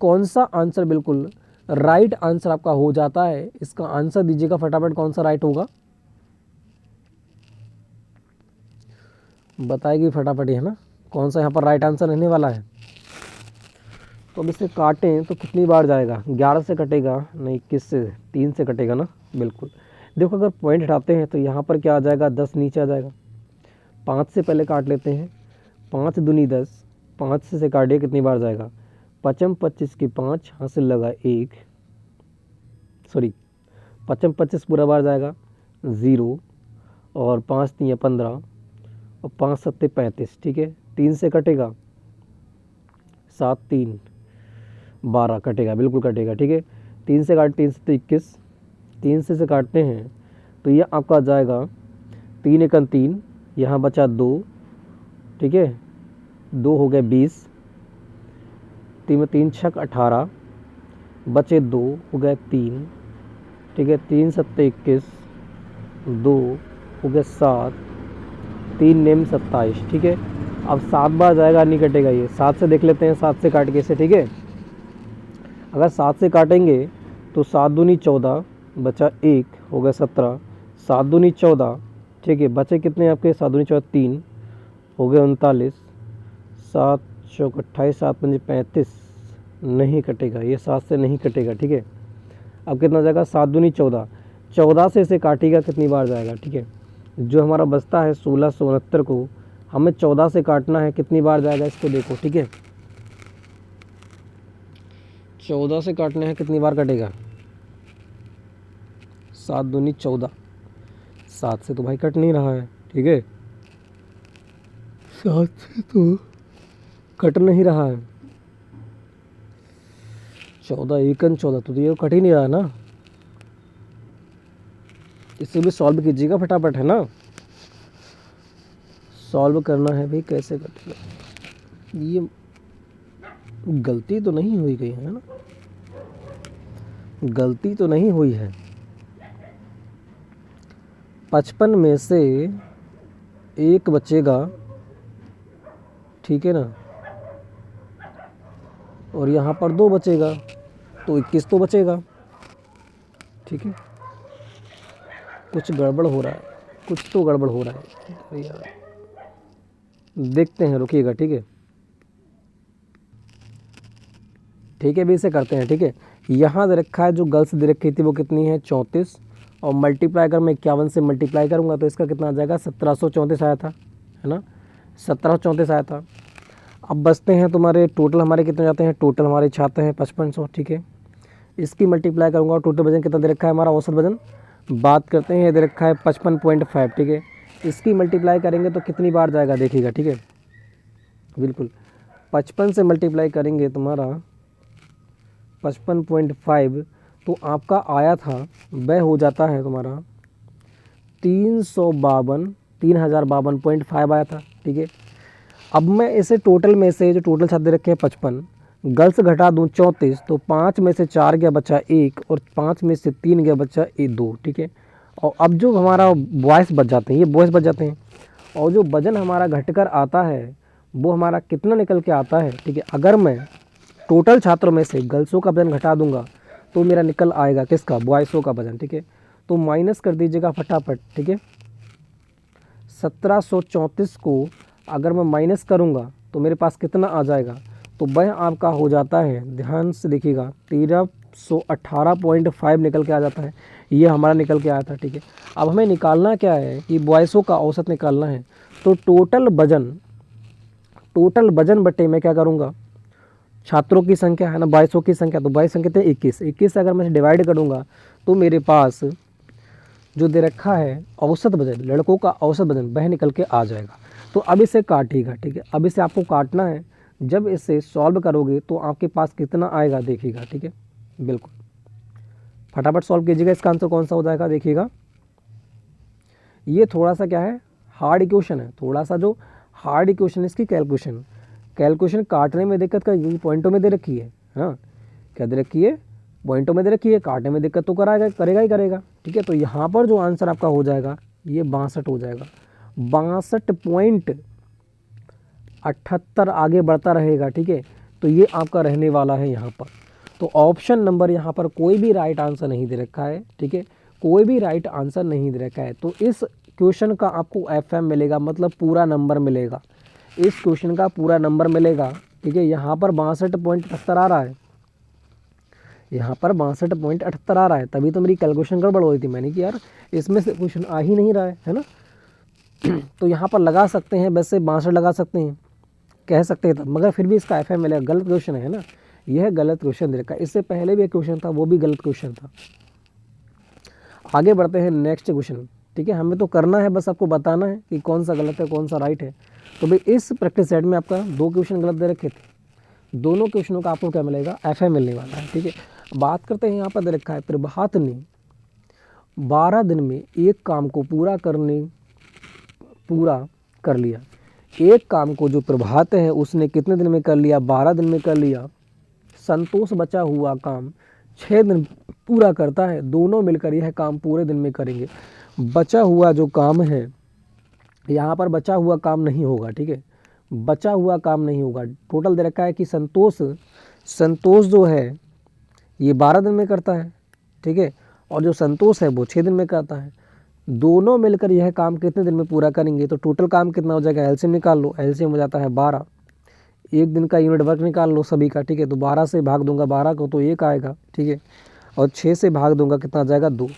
कौन सा आंसर बिल्कुल राइट आंसर आपका हो जाता है। इसका आंसर दीजिएगा फटाफट, कौन सा राइट होगा बताएगी फटाफट, है ना, कौन सा यहाँ पर राइट आंसर रहने वाला है। तो अब इसे काटें तो कितनी बार जाएगा, 11 से कटेगा नहीं, 21 से, 3 से कटेगा ना, बिल्कुल। देखो अगर पॉइंट हटाते हैं तो यहाँ पर क्या आ जाएगा, 10 नीचे आ जाएगा। 5 से पहले काट लेते हैं, 5 दूनी 10, 5 से काटिए कितनी बार जाएगा, 5 25 की 5, हासिल लगा 1, सॉरी 5 25 पूरा बार जाएगा 0, और 5 3 15, और 5 7 35। ठीक है, 3 से कटेगा 7 3 12 कटेगा, बिल्कुल कटेगा। ठीक है, 3 से काट, 3 से 21, 3 से काटते हैं तो ये आपका जाएगा 3 1 3, यहाँ बचा 2। ठीक है, 2 हो गए 20, 3 में 3 6 18, बचे 2 हो गए 3। ठीक है, 3 7 21, 2 हो गए 7, 3 नेम 27। ठीक है, अब 7 बार जाएगा, नहीं कटेगा ये। 7 से देख लेते हैं, 7 से काट के इसे। ठीक है, अगर 7 से काटेंगे तो 7 दूनी 14, बचा 1 हो गया 17, 7 दूनी 14। ठीक है, बचे कितने आपके, 7 दूनी 14 3 हो गए 39, 7 चौक 28, 7 5 35, नहीं कटेगा ये, 7 से नहीं कटेगा। ठीक है, अब कितना जाएगा, 7 दूनी 14, 14 से इसे काटिएगा कितनी बार जाएगा। ठीक है, जो हमारा बचता है 1669 को हमें 14 से काटना है, कितनी बार जाएगा इसको देखो। ठीक है, 14 से काटने हैं, कितनी बार कटेगा, 7 दूनी 14, 7 से तो भाई कट नहीं रहा है। ठीक है, 7 से तो कट नहीं रहा है, 14 1 14, तो ये कट ही नहीं रहा ना। इसे भी सॉल्व कीजिएगा फटाफट, है ना, सॉल्व करना है भाई, कैसे कटेगा। ये गलती तो नहीं हुई गई है ना, गलती तो नहीं हुई है। 55 में से 1 बचेगा, ठीक है ना, और यहाँ पर 2 बचेगा, तो 21 तो बचेगा। ठीक है, कुछ गड़बड़ हो रहा है, कुछ तो गड़बड़ हो रहा है यार, देखते हैं, रुकिएगा। ठीक है, ठीक है भी इसे करते हैं। ठीक है, यहाँ दे रखा है, जो गर्ल्स दे रखी थी वो कितनी है 34, और मल्टीप्लाई अगर मैं 51 से मल्टीप्लाई करूँगा तो इसका कितना आ जाएगा, 1734 आया था, है ना, 1734 आया था। अब बचते हैं तुम्हारे, टोटल हमारे कितने जाते हैं, टोटल हमारे छात्र हैं 5500। ठीक है, इसकी मल्टीप्लाई करूँगा और टोटल वजन कितना दे रखा है हमारा, औसत वजन बात करते हैं, ये दे रखा है 55.5। ठीक है, इसकी मल्टीप्लाई करेंगे तो कितनी बार जाएगा देखिएगा। ठीक है, बिल्कुल 55 से मल्टीप्लाई करेंगे तुम्हारा 55.5, तो आपका आया था वह हो जाता है तुम्हारा 3052.5 आया था। ठीक है, अब मैं इसे टोटल में से जो टोटल छात्र रखे हैं 55, गर्ल्स घटा दूं 34, तो 5 में से 4 गया बचा 1 और 5 में से 3 गया बचा 2। ठीक है, और अब जो हमारा बॉयस बच जाते हैं, ये बॉयस बच जाते हैं, और जो वजन हमारा घटकर आता है वो हमारा कितना निकल के आता है। ठीक है, अगर मैं टोटल छात्रों में से गर्ल्सों का वजन घटा दूंगा तो मेरा निकल आएगा किसका, बॉयसों का वजन। ठीक है, तो माइनस कर दीजिएगा फटाफट। ठीक है, 1734 को अगर मैं माइनस करूंगा तो मेरे पास कितना आ जाएगा, तो वह आपका हो जाता है, ध्यान से देखिएगा, 1318.5 निकल के आ जाता है। ये हमारा निकल के आया था। ठीक है, अब हमें निकालना क्या है कि बॉयसों का औसत निकालना है। तो टोटल वजन बटे मैं क्या करूँगा, छात्रों की संख्या है ना, बॉयसों की संख्या, तो बॉयस संख्या थे 21 से अगर मैं डिवाइड करूँगा तो मेरे पास जो दे रखा है औसत वजन, लड़कों का औसत वजन, वह निकल के आ जाएगा। तो अब इसे काटिएगा। ठीक है, अब इसे आपको काटना है। जब इसे सॉल्व करोगे तो आपके पास कितना आएगा देखिएगा। ठीक है, बिल्कुल फटाफट सॉल्व कीजिएगा। इसका आंसर कौन सा हो जाएगा देखिएगा। ये थोड़ा सा क्या है, हार्ड इक्वेशन है, थोड़ा सा जो हार्ड इक्वेशन, इसकी कैलकुलेशन काटने में दिक्कत कर, पॉइंटों में दे रखी है। हाँ, क्या दे रखी है, पॉइंटों में दे रखी है, काटने में दिक्कत तो करेगा ही करेगा। ठीक है, तो यहाँ पर जो आंसर आपका हो जाएगा ये 62 हो जाएगा। 62.78 आगे बढ़ता रहेगा। ठीक है, तो ये आपका रहने वाला है यहाँ पर। तो ऑप्शन नंबर यहाँ पर कोई भी राइट आंसर नहीं दे रखा है। ठीक है, कोई भी राइट आंसर नहीं दे रखा है। तो इस क्वेश्चन का आपको FM मिलेगा, मतलब पूरा नंबर मिलेगा। इस क्वेश्चन का पूरा नंबर मिलेगा। ठीक है, यहाँ पर 62.78 आ रहा है, यहाँ पर 62.78 आ रहा है, तभी तो मेरी कैलकुलेशन गड़बड़ हो रही थी। मैंने कि यार इसमें से क्वेश्चन आ ही नहीं रहा है ना। तो यहाँ पर लगा सकते हैं, वैसे 62 लगा सकते हैं, कह सकते हैं, मगर फिर भी इसका FM मिलेगा। गलत क्वेश्चन है ना, यह गलत क्वेश्चन दे रखा है। इससे पहले भी एक क्वेश्चन था, वो भी गलत क्वेश्चन था। आगे बढ़ते हैं नेक्स्ट क्वेश्चन। ठीक है, हमें तो करना है, बस आपको बताना है कि कौन सा गलत है कौन सा राइट है। तो भाई इस प्रैक्टिस सेट में आपका 2 क्वेश्चन गलत दे रखे थे, दोनों क्वेश्चनों का आपको क्या मिलेगा, FM मिलने वाला है। ठीक है, बात करते हैं, यहाँ पर दे रखा है प्रभात ने 12 दिन में एक काम को पूरा कर लिया। एक काम को जो प्रभात है उसने कितने दिन में कर लिया, 12 दिन में कर लिया। संतोष बचा हुआ काम 6 दिन पूरा करता है, दोनों मिलकर यह काम पूरे दिन में करेंगे। बचा हुआ जो काम है, यहाँ पर बचा हुआ काम नहीं होगा। ठीक है, बचा हुआ काम नहीं होगा। टोटल दे रखा है कि संतोष जो है ये 12 दिन में करता है। ठीक है, और जो संतोष है वो 6 दिन में करता है, दोनों मिलकर यह काम कितने दिन में पूरा करेंगे। तो टोटल काम कितना हो जाएगा, एलसीएम निकाल लो, एलसीएम हो जाता है 12। एक दिन का यूनिट वर्क निकाल लो सभी का। ठीक है, तो 12 से भाग दूंगा 12 को तो 1 आएगा। ठीक है, और 6 से भाग दूंगा कितना आ जाएगा, 2।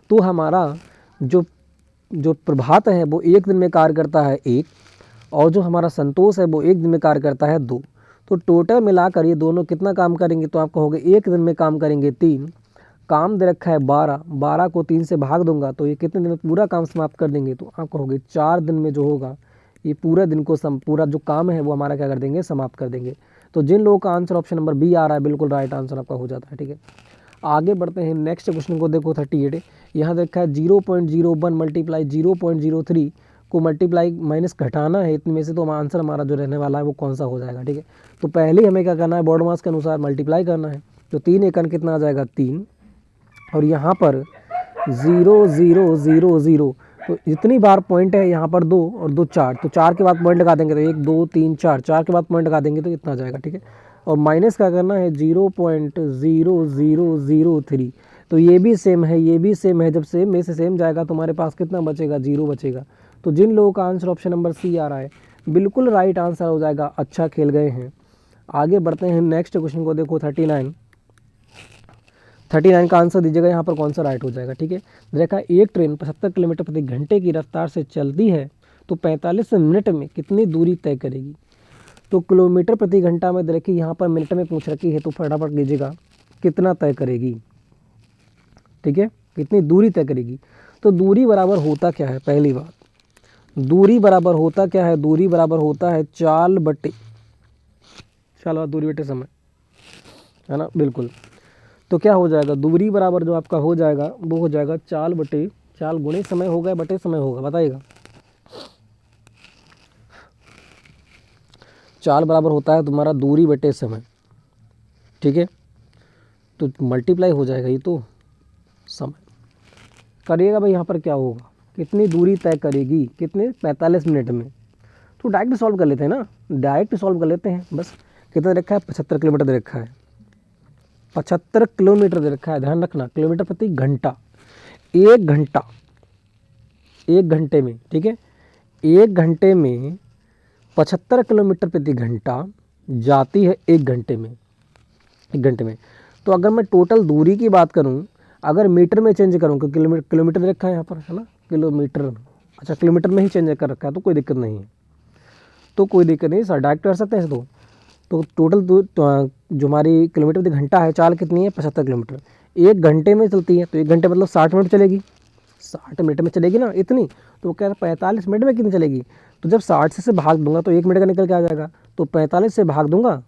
तो हमारा जो प्रभात है वो 1 दिन में कार्य करता है 1, और जो हमारा संतोष है वो 1 दिन में कार्य करता है 2। तो टोटल मिलाकर ये दोनों कितना काम करेंगे, तो आप कहोगे 1 दिन में काम करेंगे 3। काम दे रखा है 12 को 3 से भाग दूंगा तो ये कितने दिन में पूरा काम समाप्त कर देंगे, तो आप कहोगे 4 दिन में जो होगा ये पूरा दिन को पूरा जो काम है वो हमारा क्या कर देंगे, समाप्त कर देंगे। तो जिन लोगों का आंसर ऑप्शन नंबर बी आ रहा है, बिल्कुल राइट आंसर आपका हो जाता है। ठीक है, आगे बढ़ते हैं नेक्स्ट क्वेश्चन को देखो 38। यहाँ देखा है 0.01 मल्टीप्लाई 0.03 को मल्टीप्लाई माइनस घटाना है इतने में से, तो आंसर हमारा जो रहने वाला है वो कौन सा हो जाएगा। ठीक है, तो पहले हमें क्या करना है, बोर्ड मास के अनुसार मल्टीप्लाई करना है। तो 3 एकन कितना आ जाएगा, 3, और यहाँ पर 0 0 0 0, तो जितनी बार पॉइंट है यहाँ पर 2 और 2 4, तो 4 के बाद पॉइंट लगा देंगे तो 1 2 3 4, 4 के बाद पॉइंट लगा देंगे तो इतना आ जाएगा। ठीक है, और माइनस क्या करना है, 0.0003, तो ये भी सेम है, ये भी सेम है। जब सेम में से सेम जाएगा तो हमारे पास कितना बचेगा, 0 बचेगा। तो जिन लोगों का आंसर ऑप्शन नंबर सी आ रहा है बिल्कुल राइट आंसर हो जाएगा। अच्छा खेल गए हैं। आगे बढ़ते हैं नेक्स्ट क्वेश्चन को देखो 39 का आंसर दीजिएगा यहाँ पर कौन सा राइट हो जाएगा। ठीक है, देखा एक ट्रेन 75 किलोमीटर प्रति घंटे की रफ्तार से चलती है तो 45 मिनट में कितनी दूरी तय करेगी। तो किलोमीटर प्रति घंटा में देखिए यहाँ पर मिनट में पूछ रखी है, तो फटाफट लीजिएगा कितना तय करेगी। ठीक है, कितनी दूरी तय करेगी। तो दूरी बराबर होता क्या है, पहली बात दूरी बराबर होता क्या है, दूरी बराबर होता है चाल बटे दूरी बटे समय, है ना, बिल्कुल। तो क्या हो जाएगा, दूरी बराबर जो आपका हो जाएगा वो हो जाएगा 4 गुणे समय होगा बटे समय होगा, बताइएगा। 4 बराबर होता है तुम्हारा दूरी बटे समय, ठीक है, तो मल्टीप्लाई हो जाएगा ये तो समय। करिएगा भाई, यहाँ पर क्या होगा, कितनी दूरी तय करेगी, कितने 45 मिनट में। तो डायरेक्ट सॉल्व कर लेते हैं ना, डायरेक्ट सॉल्व कर लेते हैं बस। कितना दे रखा है, 75 किलोमीटर दे रखा है, 75 किलोमीटर दे रखा है, ध्यान रखना, किलोमीटर प्रति घंटा। 1 घंटा, 1 घंटे में, ठीक है, 1 घंटे में 75 किलोमीटर प्रति घंटा जाती है 1 घंटे में, 1 घंटे में। तो अगर मैं टोटल दूरी की बात करूं, अगर मीटर में चेंज करूं, क्योंकि किलोमीटर दे रखा है यहाँ पर, है ना, किलोमीटर, अच्छा किलोमीटर में ही चेंज कर रखा है, तो कोई दिक्कत नहीं है, तो कोई दिक्कत नहीं सर, डायरेक्ट कर सकते हैं। तो टोटल जो हमारी किलोमीटर प्रति घंटा है, चाल कितनी है, 75 किलोमीटर, 1 घंटे में चलती है, तो 1 घंटे मतलब 60 मिनट चलेगी, 60 मिनट में चलेगी ना इतनी। तो वो कह रहा 45 मिनट में कितनी चलेगी, तो जब 60 से भाग दूंगा तो 1 मिनट का निकल के आ जाएगा, तो 45 से भाग दूंगा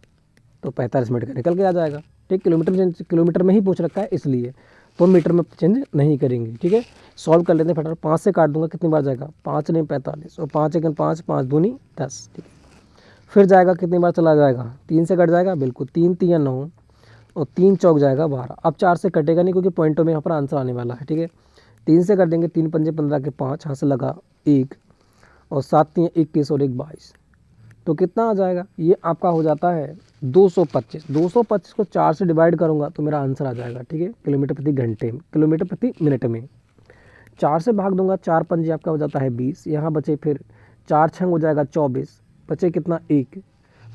तो 45 मिनट का निकल के आ जाएगा, ठीक। किलोमीटर में ही पूछ रखा है इसलिए, तो मीटर में चेंज नहीं करेंगे, ठीक है। सॉल्व कर लेते हैं फटाफट, 5 से काट दूंगा, कितनी बार जाएगा, 5 नहीं 45, और 5 1 5, 5 दूनी 10, ठीक है। फिर जाएगा, कितनी बार चला जाएगा, 3 से कट जाएगा, बिल्कुल, 3 3 9, और 3 चौक जाएगा 12। अब 4 से कटेगा नहीं, क्योंकि पॉइंटों में यहाँ पर आंसर आने वाला है, ठीक है। 3 से कर देंगे, 3 पंजे 15 के 5, यहाँ से लगा 1, और 7 3 21, और 1 22, तो कितना आ जाएगा, ये आपका हो जाता है 225। 225 को 4 से डिवाइड करूंगा तो मेरा आंसर आ जाएगा, ठीक है, किलोमीटर प्रति घंटे में, किलोमीटर प्रति मिनट में। 4 से भाग दूंगा, 4 पंजे आपका हो जाता है 20, यहाँ बचे फिर 4 छंग हो जाएगा 24, बचे कितना 1,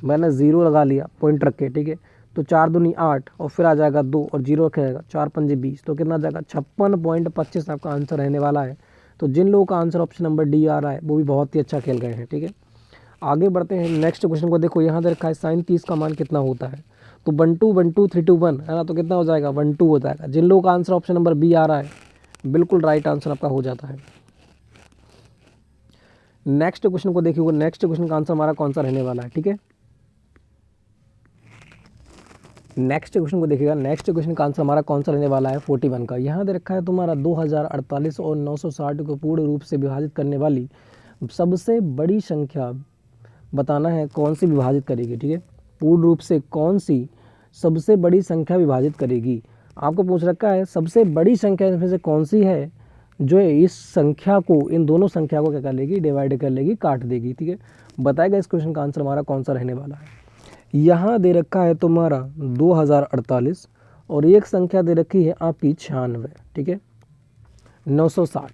मैंने 0 लगा लिया पॉइंट रख के, ठीक है। तो 4 दूनी 8, और फिर आ जाएगा 2, और 0 रखेगा, 4 पंजे 20, तो कितना आ जाएगा 56.25 आपका आंसर रहने वाला है। तो जिन लोगों का आंसर ऑप्शन नंबर डी आ रहा है वो भी बहुत ही अच्छा खेल गए हैं, ठीक है। आगे बढ़ते हैं नेक्स्ट क्वेश्चन को, देखो यहाँ दे रखा है साइन 30 का मान कितना होता है, तो 1 2 1 2 3 2 1 है ना, तो कितना हो जाएगा 1 2 हो जाएगा। जिन लोगों का आंसर ऑप्शन नंबर बी आ रहा है बिल्कुल राइट आंसर आपका हो जाता है। नेक्स्ट क्वेश्चन को देखिए, नेक्स्ट क्वेश्चन का आंसर हमारा कौन सा रहने वाला है, ठीक है। नेक्स्ट क्वेश्चन को देखिएगा, नेक्स्ट क्वेश्चन का आंसर हमारा कौन सा रहने वाला है 41 का। यहाँ दे रखा है तुम्हारा 2048 और 960 को पूर्ण रूप से विभाजित करने वाली सबसे बड़ी संख्या बताना है, कौन सी विभाजित करेगी, ठीक है। पूर्ण रूप से कौन सी सबसे बड़ी संख्या विभाजित करेगी, आपको पूछ रखा है सबसे बड़ी संख्या इसमें से कौन सी है जो इस संख्या को, इन दोनों संख्या को क्या कर लेगी, डिवाइड कर लेगी, काट देगी, ठीक है। बताएगा इस क्वेश्चन का आंसर हमारा कौन सा रहने वाला है। यहाँ दे रखा है तुम्हारा 2048, और एक संख्या दे रखी है आपकी 96, ठीक है, 960।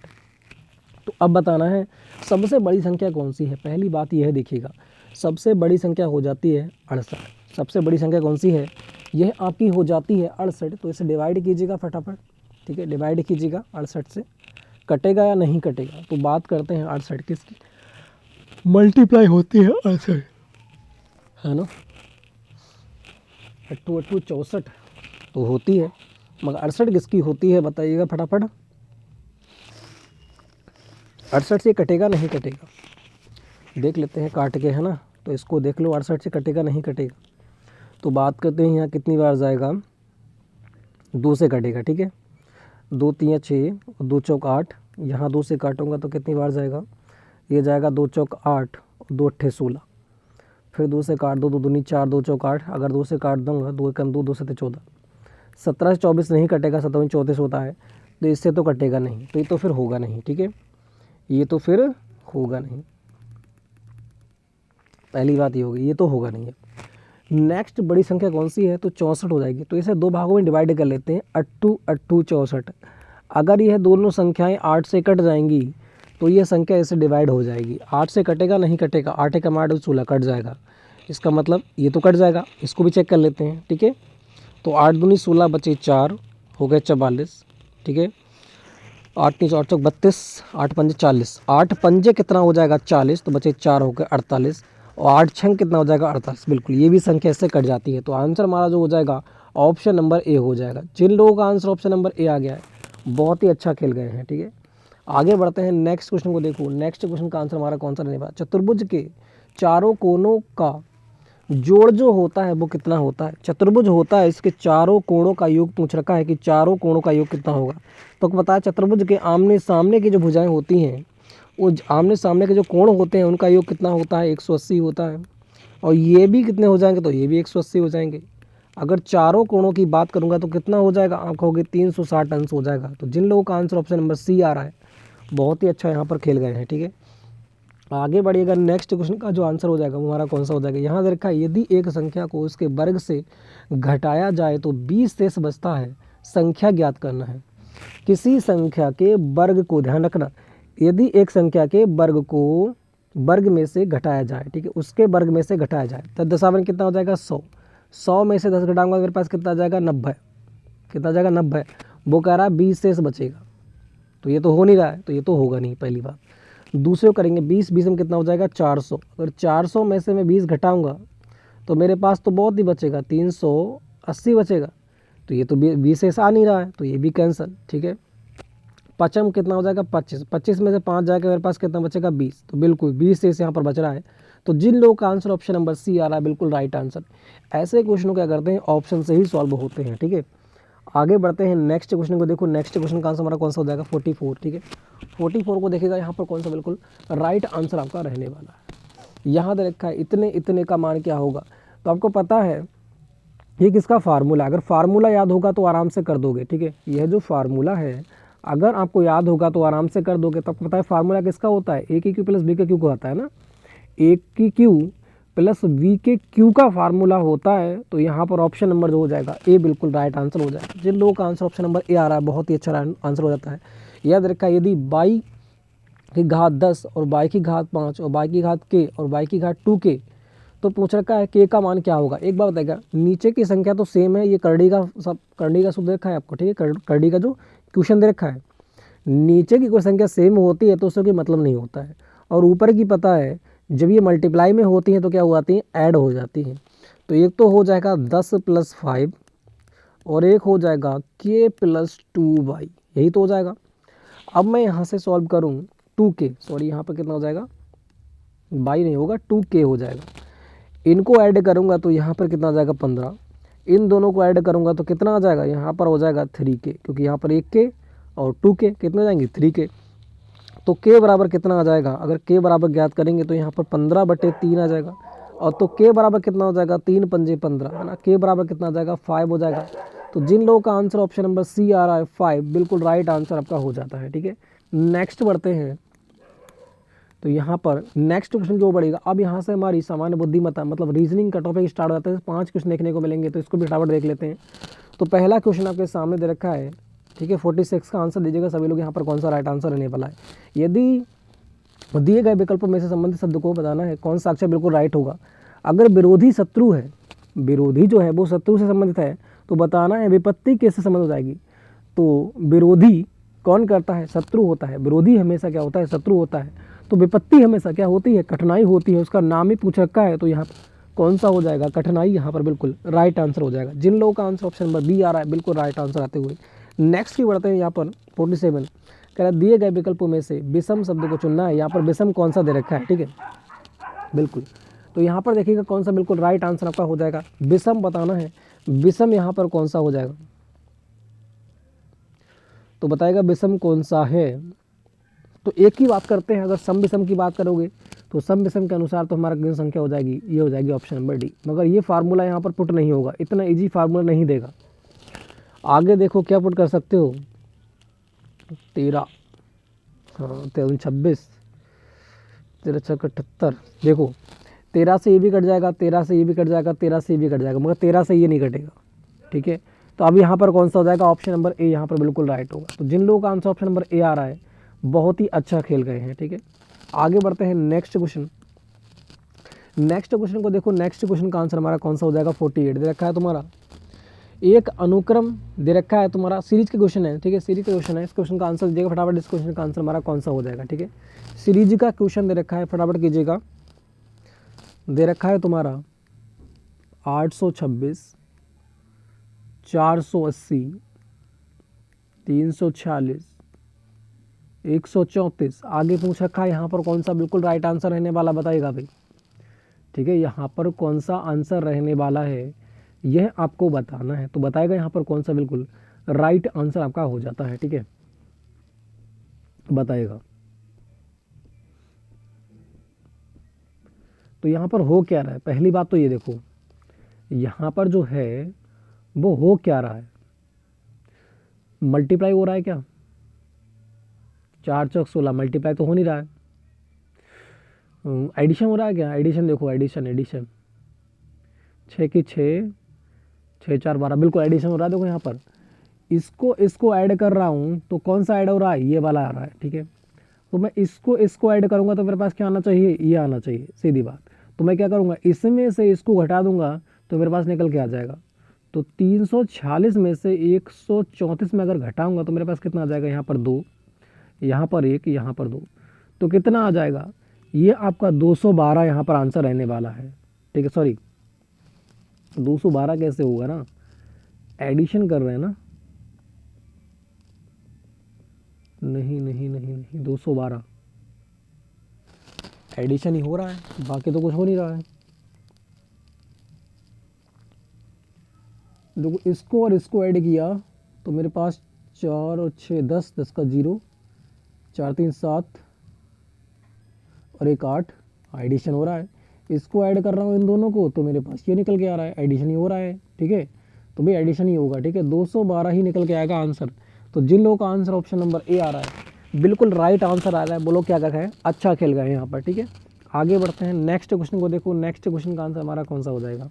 तो अब बताना है सबसे बड़ी संख्या कौन सी है। पहली बात यह देखिएगा, सबसे बड़ी संख्या हो जाती है 68। सबसे बड़ी संख्या कौन सी है, यह आपकी हो जाती है 68। तो इसे डिवाइड कीजिएगा फटाफट, ठीक है, डिवाइड कीजिएगा 68 से, कटेगा या नहीं कटेगा। तो बात करते हैं 68 किसकी, मल्टीप्लाई होती है 68, है ना, 8 8 64 तो होती है, मगर 68 किसकी होती है बताइएगा फटाफट। 68 से कटेगा नहीं कटेगा, देख लेते हैं काट के, है ना, तो इसको देख लो, 68 से कटेगा नहीं कटेगा। तो बात करते हैं यहाँ कितनी बार जाएगा, 2 से कटेगा, ठीक है, 2 3 6, 2 चौक 8, यहाँ 2 से काटूंगा तो कितनी बार जाएगा, ये जाएगा 2 चौक 8, 2 8 16, फिर 2 से काट दो, 2 दूनी 4, 2 चौक 8, अगर 2 से काट दूंगा 2 1 2, 2 7 14, 17 से 24 नहीं कटेगा, 17 34 होता है, तो इससे तो कटेगा नहीं, तो ये तो फिर होगा नहीं, ठीक है, ये तो फिर होगा नहीं, पहली बात ये होगी, ये तो होगा नहीं है। नेक्स्ट बड़ी संख्या कौन सी है, तो 64 हो जाएगी। तो इसे 2 भागों में डिवाइड कर लेते हैं, 8 8 64। अगर यह दोनों संख्याएं 8 से कट जाएंगी तो ये संख्या इससे डिवाइड हो जाएगी। 8 से कटेगा नहीं कटेगा, 8 1 8 16 कट जाएगा, इसका मतलब ये तो कट जाएगा, इसको भी चेक कर लेते हैं, ठीक है। तो 8 दूनी 16 बचे 4, हो गए 44, ठीक है, 8 3 8 32, 8 पंजे 40, 8 पंजे कितना हो जाएगा 40, तो बचे 4 हो गए 48, और 8 छंग कितना हो जाएगा 48, बिल्कुल ये भी संख्या इससे कट जाती है। तो आंसर हमारा जो हो जाएगा ऑप्शन नंबर ए हो जाएगा। जिन लोगों का आंसर ऑप्शन नंबर ए आ गया है बहुत ही अच्छा खेल गए हैं, ठीक है। आगे बढ़ते हैं नेक्स्ट क्वेश्चन को, देखो नेक्स्ट क्वेश्चन का आंसर हमारा कौन सा रहने वाला, चतुर्भुज के चारों कोनों का जोड़ जो होता है वो कितना होता है, चतुर्भुज होता है, इसके चारों कोणों का योग पूछ रखा है कि चारों कोणों का योग कितना होगा। तो पता है चतुर्भुज के आमने सामने की जो भुजाएं होती हैं, वो आमने सामने के जो कोण होते हैं उनका योग कितना होता है, 180 होता है। और ये भी कितने हो जाएंगे, तो ये भी 180 हो जाएंगे। अगर चारों कोणों की बात करूंगा तो कितना हो जाएगा, आप कहोगे 360 अंश हो जाएगा। तो जिन लोगों का आंसर ऑप्शन नंबर सी आ रहा है, बहुत ही अच्छा यहाँ पर खेल गए हैं। ठीक है, आगे बढ़िएगा। नेक्स्ट क्वेश्चन का जो आंसर हो जाएगा वो हमारा कौन सा हो जाएगा, यहाँ देखा यदि एक संख्या को उसके वर्ग से घटाया जाए तो 20 शेष बचता है, संख्या ज्ञात करना है। किसी संख्या के वर्ग को, ध्यान रखना, यदि एक संख्या के वर्ग को वर्ग में से घटाया जाए, ठीक है, उसके वर्ग में से घटाया जाए तो दशावन कितना हो जाएगा, 100। 100 में से 10 घटाऊंगा मेरे पास कितना आ जाएगा, 90। कितना आ जाएगा, 90। वो कह रहा है 20 शेष बचेगा, तो ये तो हो नहीं रहा है, तो ये तो होगा नहीं, पहली बात। दूसरे को करेंगे, 20 20 में कितना हो जाएगा, 400। अगर 400 में से मैं 20 घटाऊंगा तो मेरे पास तो बहुत ही बचेगा, 380 बचेगा। तो ये तो 20 शेष आ नहीं रहा है, तो ये भी कैंसिल। ठीक है, पचम कितना हो जाएगा, 25। 25 में से 5 जाएगा, मेरे पास कितना बचेगा, 20। तो बिल्कुल 20 शेष यहाँ पर बच रहा है। तो जिन लोगों का आंसर ऑप्शन नंबर सी आ रहा है, बिल्कुल राइट आंसर। ऐसे क्वेश्चन क्या करते हैं, ऑप्शन से ही सॉल्व होते हैं। ठीक है, आगे बढ़ते हैं नेक्स्ट क्वेश्चन को। देखो नेक्स्ट क्वेश्चन का आंसर हमारा कौन सा हो जाएगा, 44। ठीक है, 44 को देखिएगा, यहाँ पर कौन सा बिल्कुल राइट आंसर आपका रहने वाला है। यहाँ दे रखा है इतने इतने का मान क्या होगा। तो आपको पता है ये किसका फार्मूला, अगर फार्मूला याद होगा तो आराम से कर दोगे। ठीक है, यह जो फार्मूला है अगर आपको याद होगा तो आराम से कर दोगे। तो आपको पता है फार्मूला किसका होता है, ए की क्यू प्लस बी के क्यू का होता है ना। ए की क्यू प्लस वी के क्यू का फार्मूला होता है। तो यहाँ पर ऑप्शन नंबर जो हो जाएगा ए, बिल्कुल राइट आंसर हो जाएगा। जिन लोगों का आंसर ऑप्शन नंबर ए आ रहा है, बहुत ही अच्छा आंसर हो जाता है। याद रखा, यदि बाई की घात 10 और बाई की घात 5 और बाई की घात के और बाई की घात 2 के, तो पूछ रखा है के का मान क्या होगा। एक बार बताएगा, नीचे की संख्या तो सेम है, ये करड़ी का सब करड़ी का सूत्र रखा है आपको। ठीक है, करड़ी का जो क्वेश्चन दे रखा है, नीचे की कोई संख्या सेम होती है तो उसका कोई मतलब नहीं होता है। और ऊपर की पता है जब ये मल्टीप्लाई में होती हैं तो क्या हो जाती हैं, ऐड हो जाती हैं। तो एक तो हो जाएगा 10 + 5 और एक हो जाएगा k + 2y, यही तो हो जाएगा। अब मैं यहाँ से सॉल्व करूँ 2k, सॉरी यहाँ पर कितना हो जाएगा, बाई नहीं होगा, 2k हो जाएगा। इनको ऐड करूँगा तो यहाँ पर कितना आ जाएगा, 15। इन दोनों को ऐड करूँगा तो कितना आ जाएगा, यहाँ पर हो जाएगा 3k, क्योंकि यहाँ पर 1k और 2k कितने हो जाएंगे, 3k। तो k बराबर कितना आ जाएगा, अगर k बराबर ज्ञात करेंगे तो यहाँ पर 15/3 आ जाएगा। और तो k बराबर कितना हो जाएगा, 3 पंजे 15 है ना। k बराबर कितना आ जाएगा, 5 हो जाएगा। तो जिन लोगों का आंसर ऑप्शन नंबर सी आ रहा है 5, बिल्कुल राइट आंसर आपका हो जाता है। ठीक है, नेक्स्ट बढ़ते हैं। तो यहाँ पर नेक्स्ट क्वेश्चन जो बढ़ेगा, अब यहाँ से हमारी सामान्य बुद्धिमत्ता मतलब रीजनिंग का टॉपिक स्टार्ट हो जाता है। 5 क्वेश्चन देखने को मिलेंगे, तो इसको भी फटाफट देख लेते हैं। तो पहला क्वेश्चन आपके सामने दे रखा है, ठीक है, 46 का आंसर दीजिएगा सभी लोग। यहाँ पर कौन सा राइट आंसर रहने वाला है, यदि दिए गए विकल्पों में से संबंधित शब्द को बताना है कौन सा अक्षर बिल्कुल राइट होगा। अगर विरोधी शत्रु है, विरोधी जो है वो शत्रु से संबंधित है, तो बताना है विपत्ति किससे संबंध हो जाएगी। तो विरोधी कौन करता है, शत्रु होता है। विरोधी हमेशा क्या होता है, शत्रु होता है। तो विपत्ति हमेशा क्या होती है, कठिनाई होती है। उसका नाम ही पूछ रखा है, तो यहाँ कौन सा हो जाएगा, कठिनाई, यहाँ पर बिल्कुल राइट आंसर हो जाएगा। जिन लोगों का आंसर ऑप्शन नंबर बी आ रहा है, बिल्कुल राइट आंसर आते हुए नेक्स्ट की बढ़ते हैं। यहाँ पर 47 कह रहा है दिए गए विकल्पों में से विषम शब्द को चुनना है। यहाँ पर विषम कौन सा दे रखा है, ठीक है, बिल्कुल। तो यहाँ पर देखिएगा कौन सा बिल्कुल राइट आंसर आपका हो जाएगा, विषम बताना है। विषम यहाँ पर कौन सा हो जाएगा, तो बताएगा विषम कौन सा है। तो एक ही बात करते हैं, अगर सम विषम की बात करोगे तो सम विषम के अनुसार तो हमारा गुण संख्या हो जाएगी, ये हो जाएगी ऑप्शन नंबर डी। मगर ये फार्मूला यहाँ पर पुट नहीं होगा, इतना इजी फार्मूला नहीं देगा। आगे देखो क्या पुट कर सकते हो, 13, हाँ 26, 13 छक्का 78। देखो 13 से ये भी कट जाएगा, 13 से ये भी कट जाएगा, 13 से ये भी कट जाएगा, मगर 13 से ये नहीं कटेगा। ठीक है, तो अब यहाँ पर कौन सा हो जाएगा, ऑप्शन नंबर ए यहाँ पर बिल्कुल राइट होगा। तो जिन लोगों का आंसर ऑप्शन नंबर ए आ रहा है, बहुत ही अच्छा खेल गए हैं। ठीक है, आगे बढ़ते हैं नेक्स्ट क्वेश्चन। नेक्स्ट क्वेश्चन को देखो, नेक्स्ट क्वेश्चन का आंसर हमारा कौन सा हो जाएगा, 48 दे रखा है तुम्हारा। एक अनुक्रम दे रखा है तुम्हारा, सीरीज के क्वेश्चन है, ठीक है, सीरीज का क्वेश्चन है। इस क्वेश्चन का आंसर दीजिएगा फटाफट। इस क्वेश्चन का आंसर हमारा कौन सा हो जाएगा, ठीक है, सीरीज का क्वेश्चन दे रखा है, फटाफट कीजिएगा। दे रखा है तुम्हारा 826, 480, 346, 134। आगे पूछ रखा है यहाँ पर कौन सा बिल्कुल राइट आंसर रहने वाला, बताइएगा भाई। ठीक है, यहाँ पर कौन सा आंसर रहने वाला है यह आपको बताना है। तो बताएगा यहाँ पर कौन सा बिल्कुल राइट आंसर आपका हो जाता है। ठीक है, बताएगा। तो यहाँ पर हो क्या रहा है, पहली बात तो ये देखो, यहाँ पर जो है वो हो क्या रहा है, मल्टीप्लाई हो रहा है क्या, 4 चौक 16, मल्टीप्लाई तो हो नहीं रहा है। एडिशन हो रहा है क्या, एडिशन देखो, एडिशन एडिशन 6 की 6, 6 4 12, बिल्कुल एडिशन हो रहा है। देखो यहाँ पर इसको ऐड कर रहा हूँ तो कौन सा ऐड हो रहा है, ये वाला आ रहा है। ठीक है, तो मैं इसको ऐड करूँगा तो मेरे पास क्या आना चाहिए, ये आना चाहिए, सीधी बात। तो मैं क्या करूँगा, इसमें से इसको घटा दूंगा तो मेरे पास निकल के आ जाएगा। तो 346 में से 134 में अगर घटाऊंगा तो मेरे पास कितना आ जाएगा, यहाँ पर 2, यहाँ पर 1, यहाँ पर 2, तो कितना आ जाएगा, ये आपका 212 यहाँ पर आंसर रहने वाला है। ठीक है, सॉरी 212 कैसे होगा ना, एडिशन कर रहे हैं ना, नहीं नहीं नहीं नहीं 212 एडिशन ही हो रहा है, बाकी तो कुछ हो नहीं रहा है। देखो इसको और इसको ऐड किया तो मेरे पास 4 और 6 10, 10 का 0, 4 3 7 और 1 8, एडिशन हो रहा है। इसको ऐड कर रहा हूँ इन दोनों को तो मेरे पास ये निकल के आ रहा है, एडिशन ही हो रहा है। ठीक है, तो भाई एडिशन ही होगा। ठीक है, 212 ही निकल के आएगा आंसर। तो जिन लोगों का आंसर ऑप्शन नंबर ए आ रहा है, बिल्कुल राइट आंसर आ रहा है, बोलो क्या क्या है, अच्छा खेल गए यहाँ पर। ठीक है, आगे बढ़ते हैं, नेक्स्ट क्वेश्चन को देखो। नेक्स्ट क्वेश्चन का आंसर हमारा कौन सा हो जाएगा,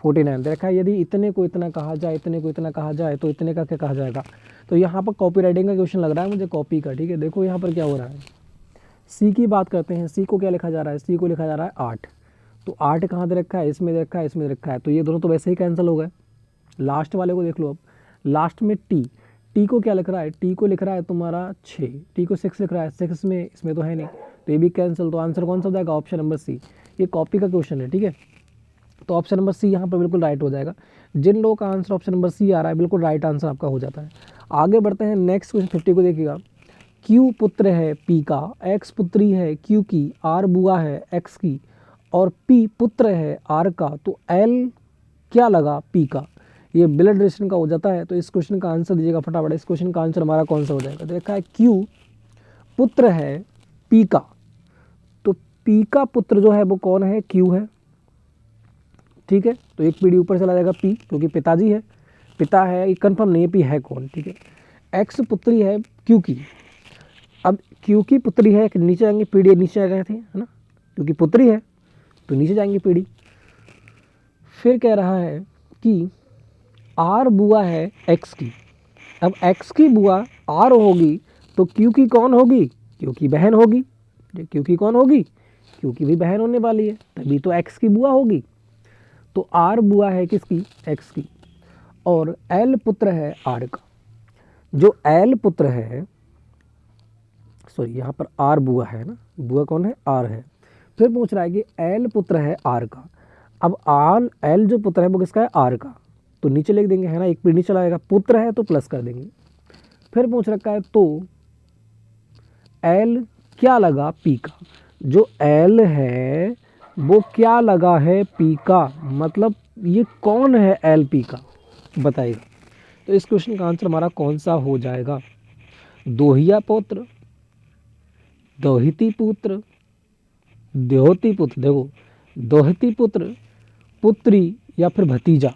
49 देखा है। यदि इतने को इतना कहा जाए, इतने को इतना कहा जाए तो इतने का क्या कहा जाएगा। तो यहाँ पर कॉपी राइटिंग का क्वेश्चन लग रहा है मुझे, कॉपी का। ठीक है, देखो यहाँ पर क्या हो रहा है, सी की बात करते हैं। सी को क्या लिखा जा रहा है, सी को लिखा जा रहा है 8। तो 8 कहाँ दे रखा है, इसमें दे रखा है, इसमें दे रखा है, तो ये दोनों तो वैसे ही कैंसिल हो गए। लास्ट वाले को देख लो, अब लास्ट में टी को क्या लिख रहा है, टी को लिख रहा है तुम्हारा 6, टी को 6 लिख रहा है, 6 में इसमें तो है नहीं, तो ये भी कैंसिल। तो आंसर कौन सा हो जाएगा, ऑप्शन नंबर सी। ये कॉपी का क्वेश्चन है। ठीक है, तो ऑप्शन नंबर सी यहाँ पर बिल्कुल राइट हो जाएगा। जिन लोगों का आंसर ऑप्शन नंबर सी आ रहा है, बिल्कुल राइट आंसर आपका हो जाता है। आगे बढ़ते हैं, नेक्स्ट क्वेश्चन 50 को देखिएगा। क्यू पुत्र है पी का, एक्स पुत्री है क्यू की, आर बुआ है एक्स की और पी पुत्र है आर का, तो एल क्या लगा पी का। ये ब्लड रिलेशन का हो जाता है। तो इस क्वेश्चन का आंसर दीजिएगा फटाफट। इस क्वेश्चन का आंसर हमारा कौन सा हो जाएगा, देखा है क्यू पुत्र है पी का, तो पी का पुत्र जो है वो कौन है, क्यू है। ठीक है, तो एक पीढ़ी ऊपर चला जाएगा पी, क्योंकि पिताजी है, पिता है, ये कन्फर्म नहीं है पी है कौन। ठीक है, एक्स पुत्री है क्यू की, अब क्यू की पुत्री है, नीचे जाएंगे पीढ़ी, नीचे आ गए थे है ना, क्योंकि पुत्री है तो नीचे जाएंगे पीढ़ी। फिर कह रहा है कि आर बुआ है एक्स की, अब एक्स की बुआ आर होगी तो क्यू की कौन होगी, क्यू की बहन होगी। क्यू की कौन होगी, क्यू की भी बहन होने वाली है, तभी तो एक्स की बुआ होगी। तो आर बुआ है किसकी, एक्स की, और एल पुत्र है आर का। जो एल पुत्र है, सॉरी यहाँ पर आर बुआ है ना, बुआ कौन है, आर है। फिर पूछ रहा है कि एल पुत्र है आर का, अब आर एल जो पुत्र है वो किसका है, आर का, तो नीचे लिख देंगे है ना, एक पीढ़ी नीचे लाएगा, पुत्र है तो प्लस कर देंगे। फिर पूछ रखा है तो एल क्या लगा पी का, जो एल है वो क्या लगा है पी का, मतलब ये कौन है एल पी का, बताइएगा। तो इस क्वेश्चन का आंसर हमारा कौन सा हो जाएगा, दोहिया पुत्र, दोहिती पुत्र, द्योती पुत्र, देखो दोहिती पुत्र, पुत्री या फिर भतीजा।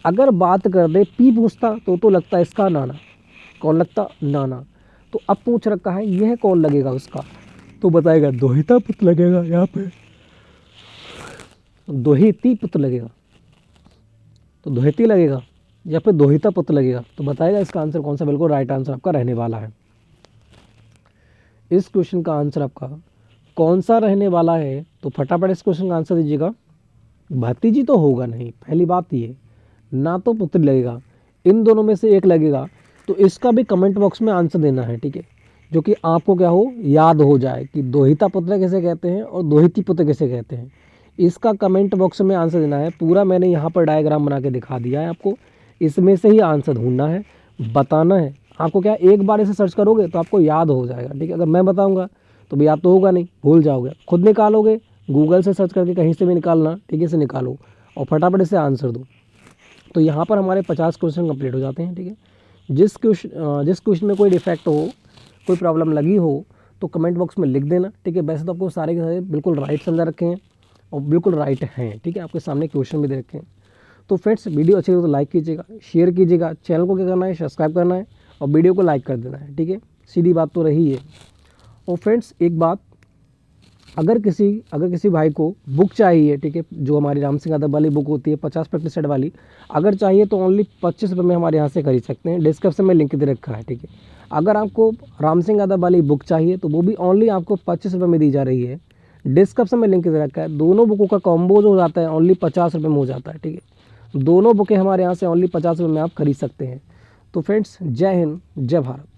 अगर बात कर दे पी पूछता तो लगता है इसका नाना, कौन लगता, नाना। तो अब पूछ रखा है यह कौन लगेगा उसका, तो बताएगा दोहिता पुत्र लगेगा, यहाँ पे दोहिती पुत्र लगेगा, तो दोहिती लगेगा या फिर दोहिता पुत्र लगेगा, तो बताएगा इसका आंसर कौन सा, बिल्कुल राइट आंसर आपका रहने वाला है। इस क्वेश्चन का आंसर आपका कौन सा रहने वाला है, तो फटाफट इस क्वेश्चन का आंसर दीजिएगा। भतीजी तो होगा नहीं, पहली बात ये, ना तो पुत्री लगेगा, इन दोनों में से एक लगेगा। तो इसका भी कमेंट बॉक्स में आंसर देना है, ठीक है, जो कि आपको क्या हो, याद हो जाए कि दोहिता पुत्र कैसे कहते हैं और दोहिती पुत्र कैसे कहते हैं। इसका कमेंट बॉक्स में आंसर देना है। पूरा मैंने यहाँ पर डायग्राम बना के दिखा दिया है आपको, इसमें से ही आंसर ढूंढना है, बताना है आपको। क्या एक बार इसे सर्च करोगे तो आपको याद हो जाएगा, ठीक है। अगर मैं बताऊँगा तो भी याद तो होगा नहीं, भूल जाओगे, खुद निकालोगे गूगल से सर्च करके कहीं से भी निकालना, ठीक है, इसे निकालो और फटाफट इसे आंसर दो। तो यहाँ पर हमारे 50 क्वेश्चन कंप्लीट हो जाते हैं, ठीक है। जिस क्वेश्चन में कोई डिफेक्ट हो, कोई प्रॉब्लम लगी हो तो कमेंट बॉक्स में लिख देना, ठीक है। वैसे तो आपको सारे के सारे बिल्कुल राइट समझा रखे हैं और बिल्कुल राइट हैं, ठीक है। आपके सामने क्वेश्चन भी दे रखे हैं। तो फ्रेंड्स, वीडियो अच्छी लगे तो लाइक कीजिएगा, शेयर कीजिएगा, चैनल को क्या करना है, सब्सक्राइब करना है और वीडियो को लाइक कर देना है, ठीक है। सीधी बात तो रही है। और फ्रेंड्स एक बात, अगर किसी भाई को बुक चाहिए, ठीक है, जो हमारी राम सिंह यादव वाली बुक होती है 50 प्रैक्टिस सेट वाली, अगर चाहिए तो ओनली 25 रुपये में हमारे यहाँ से खरीद सकते हैं। डिस्क्रिप्शन में लिंक दे रखा है, ठीक है। अगर आपको राम सिंह यादव वाली बुक चाहिए तो वो भी ओनली आपको 25 रुपये में दी जा रही है। डिस्क्रिप्शन में लिंक दे रखा है। दोनों बुकों का कॉम्बो जो हो जाता है ओनली 50 रुपये में हो जाता है, ठीक है। दोनों बुकें हमारे यहाँ से ओनली 50 रुपये में आप खरीद सकते हैं। तो फ्रेंड्स, जय हिंद, जय भारत।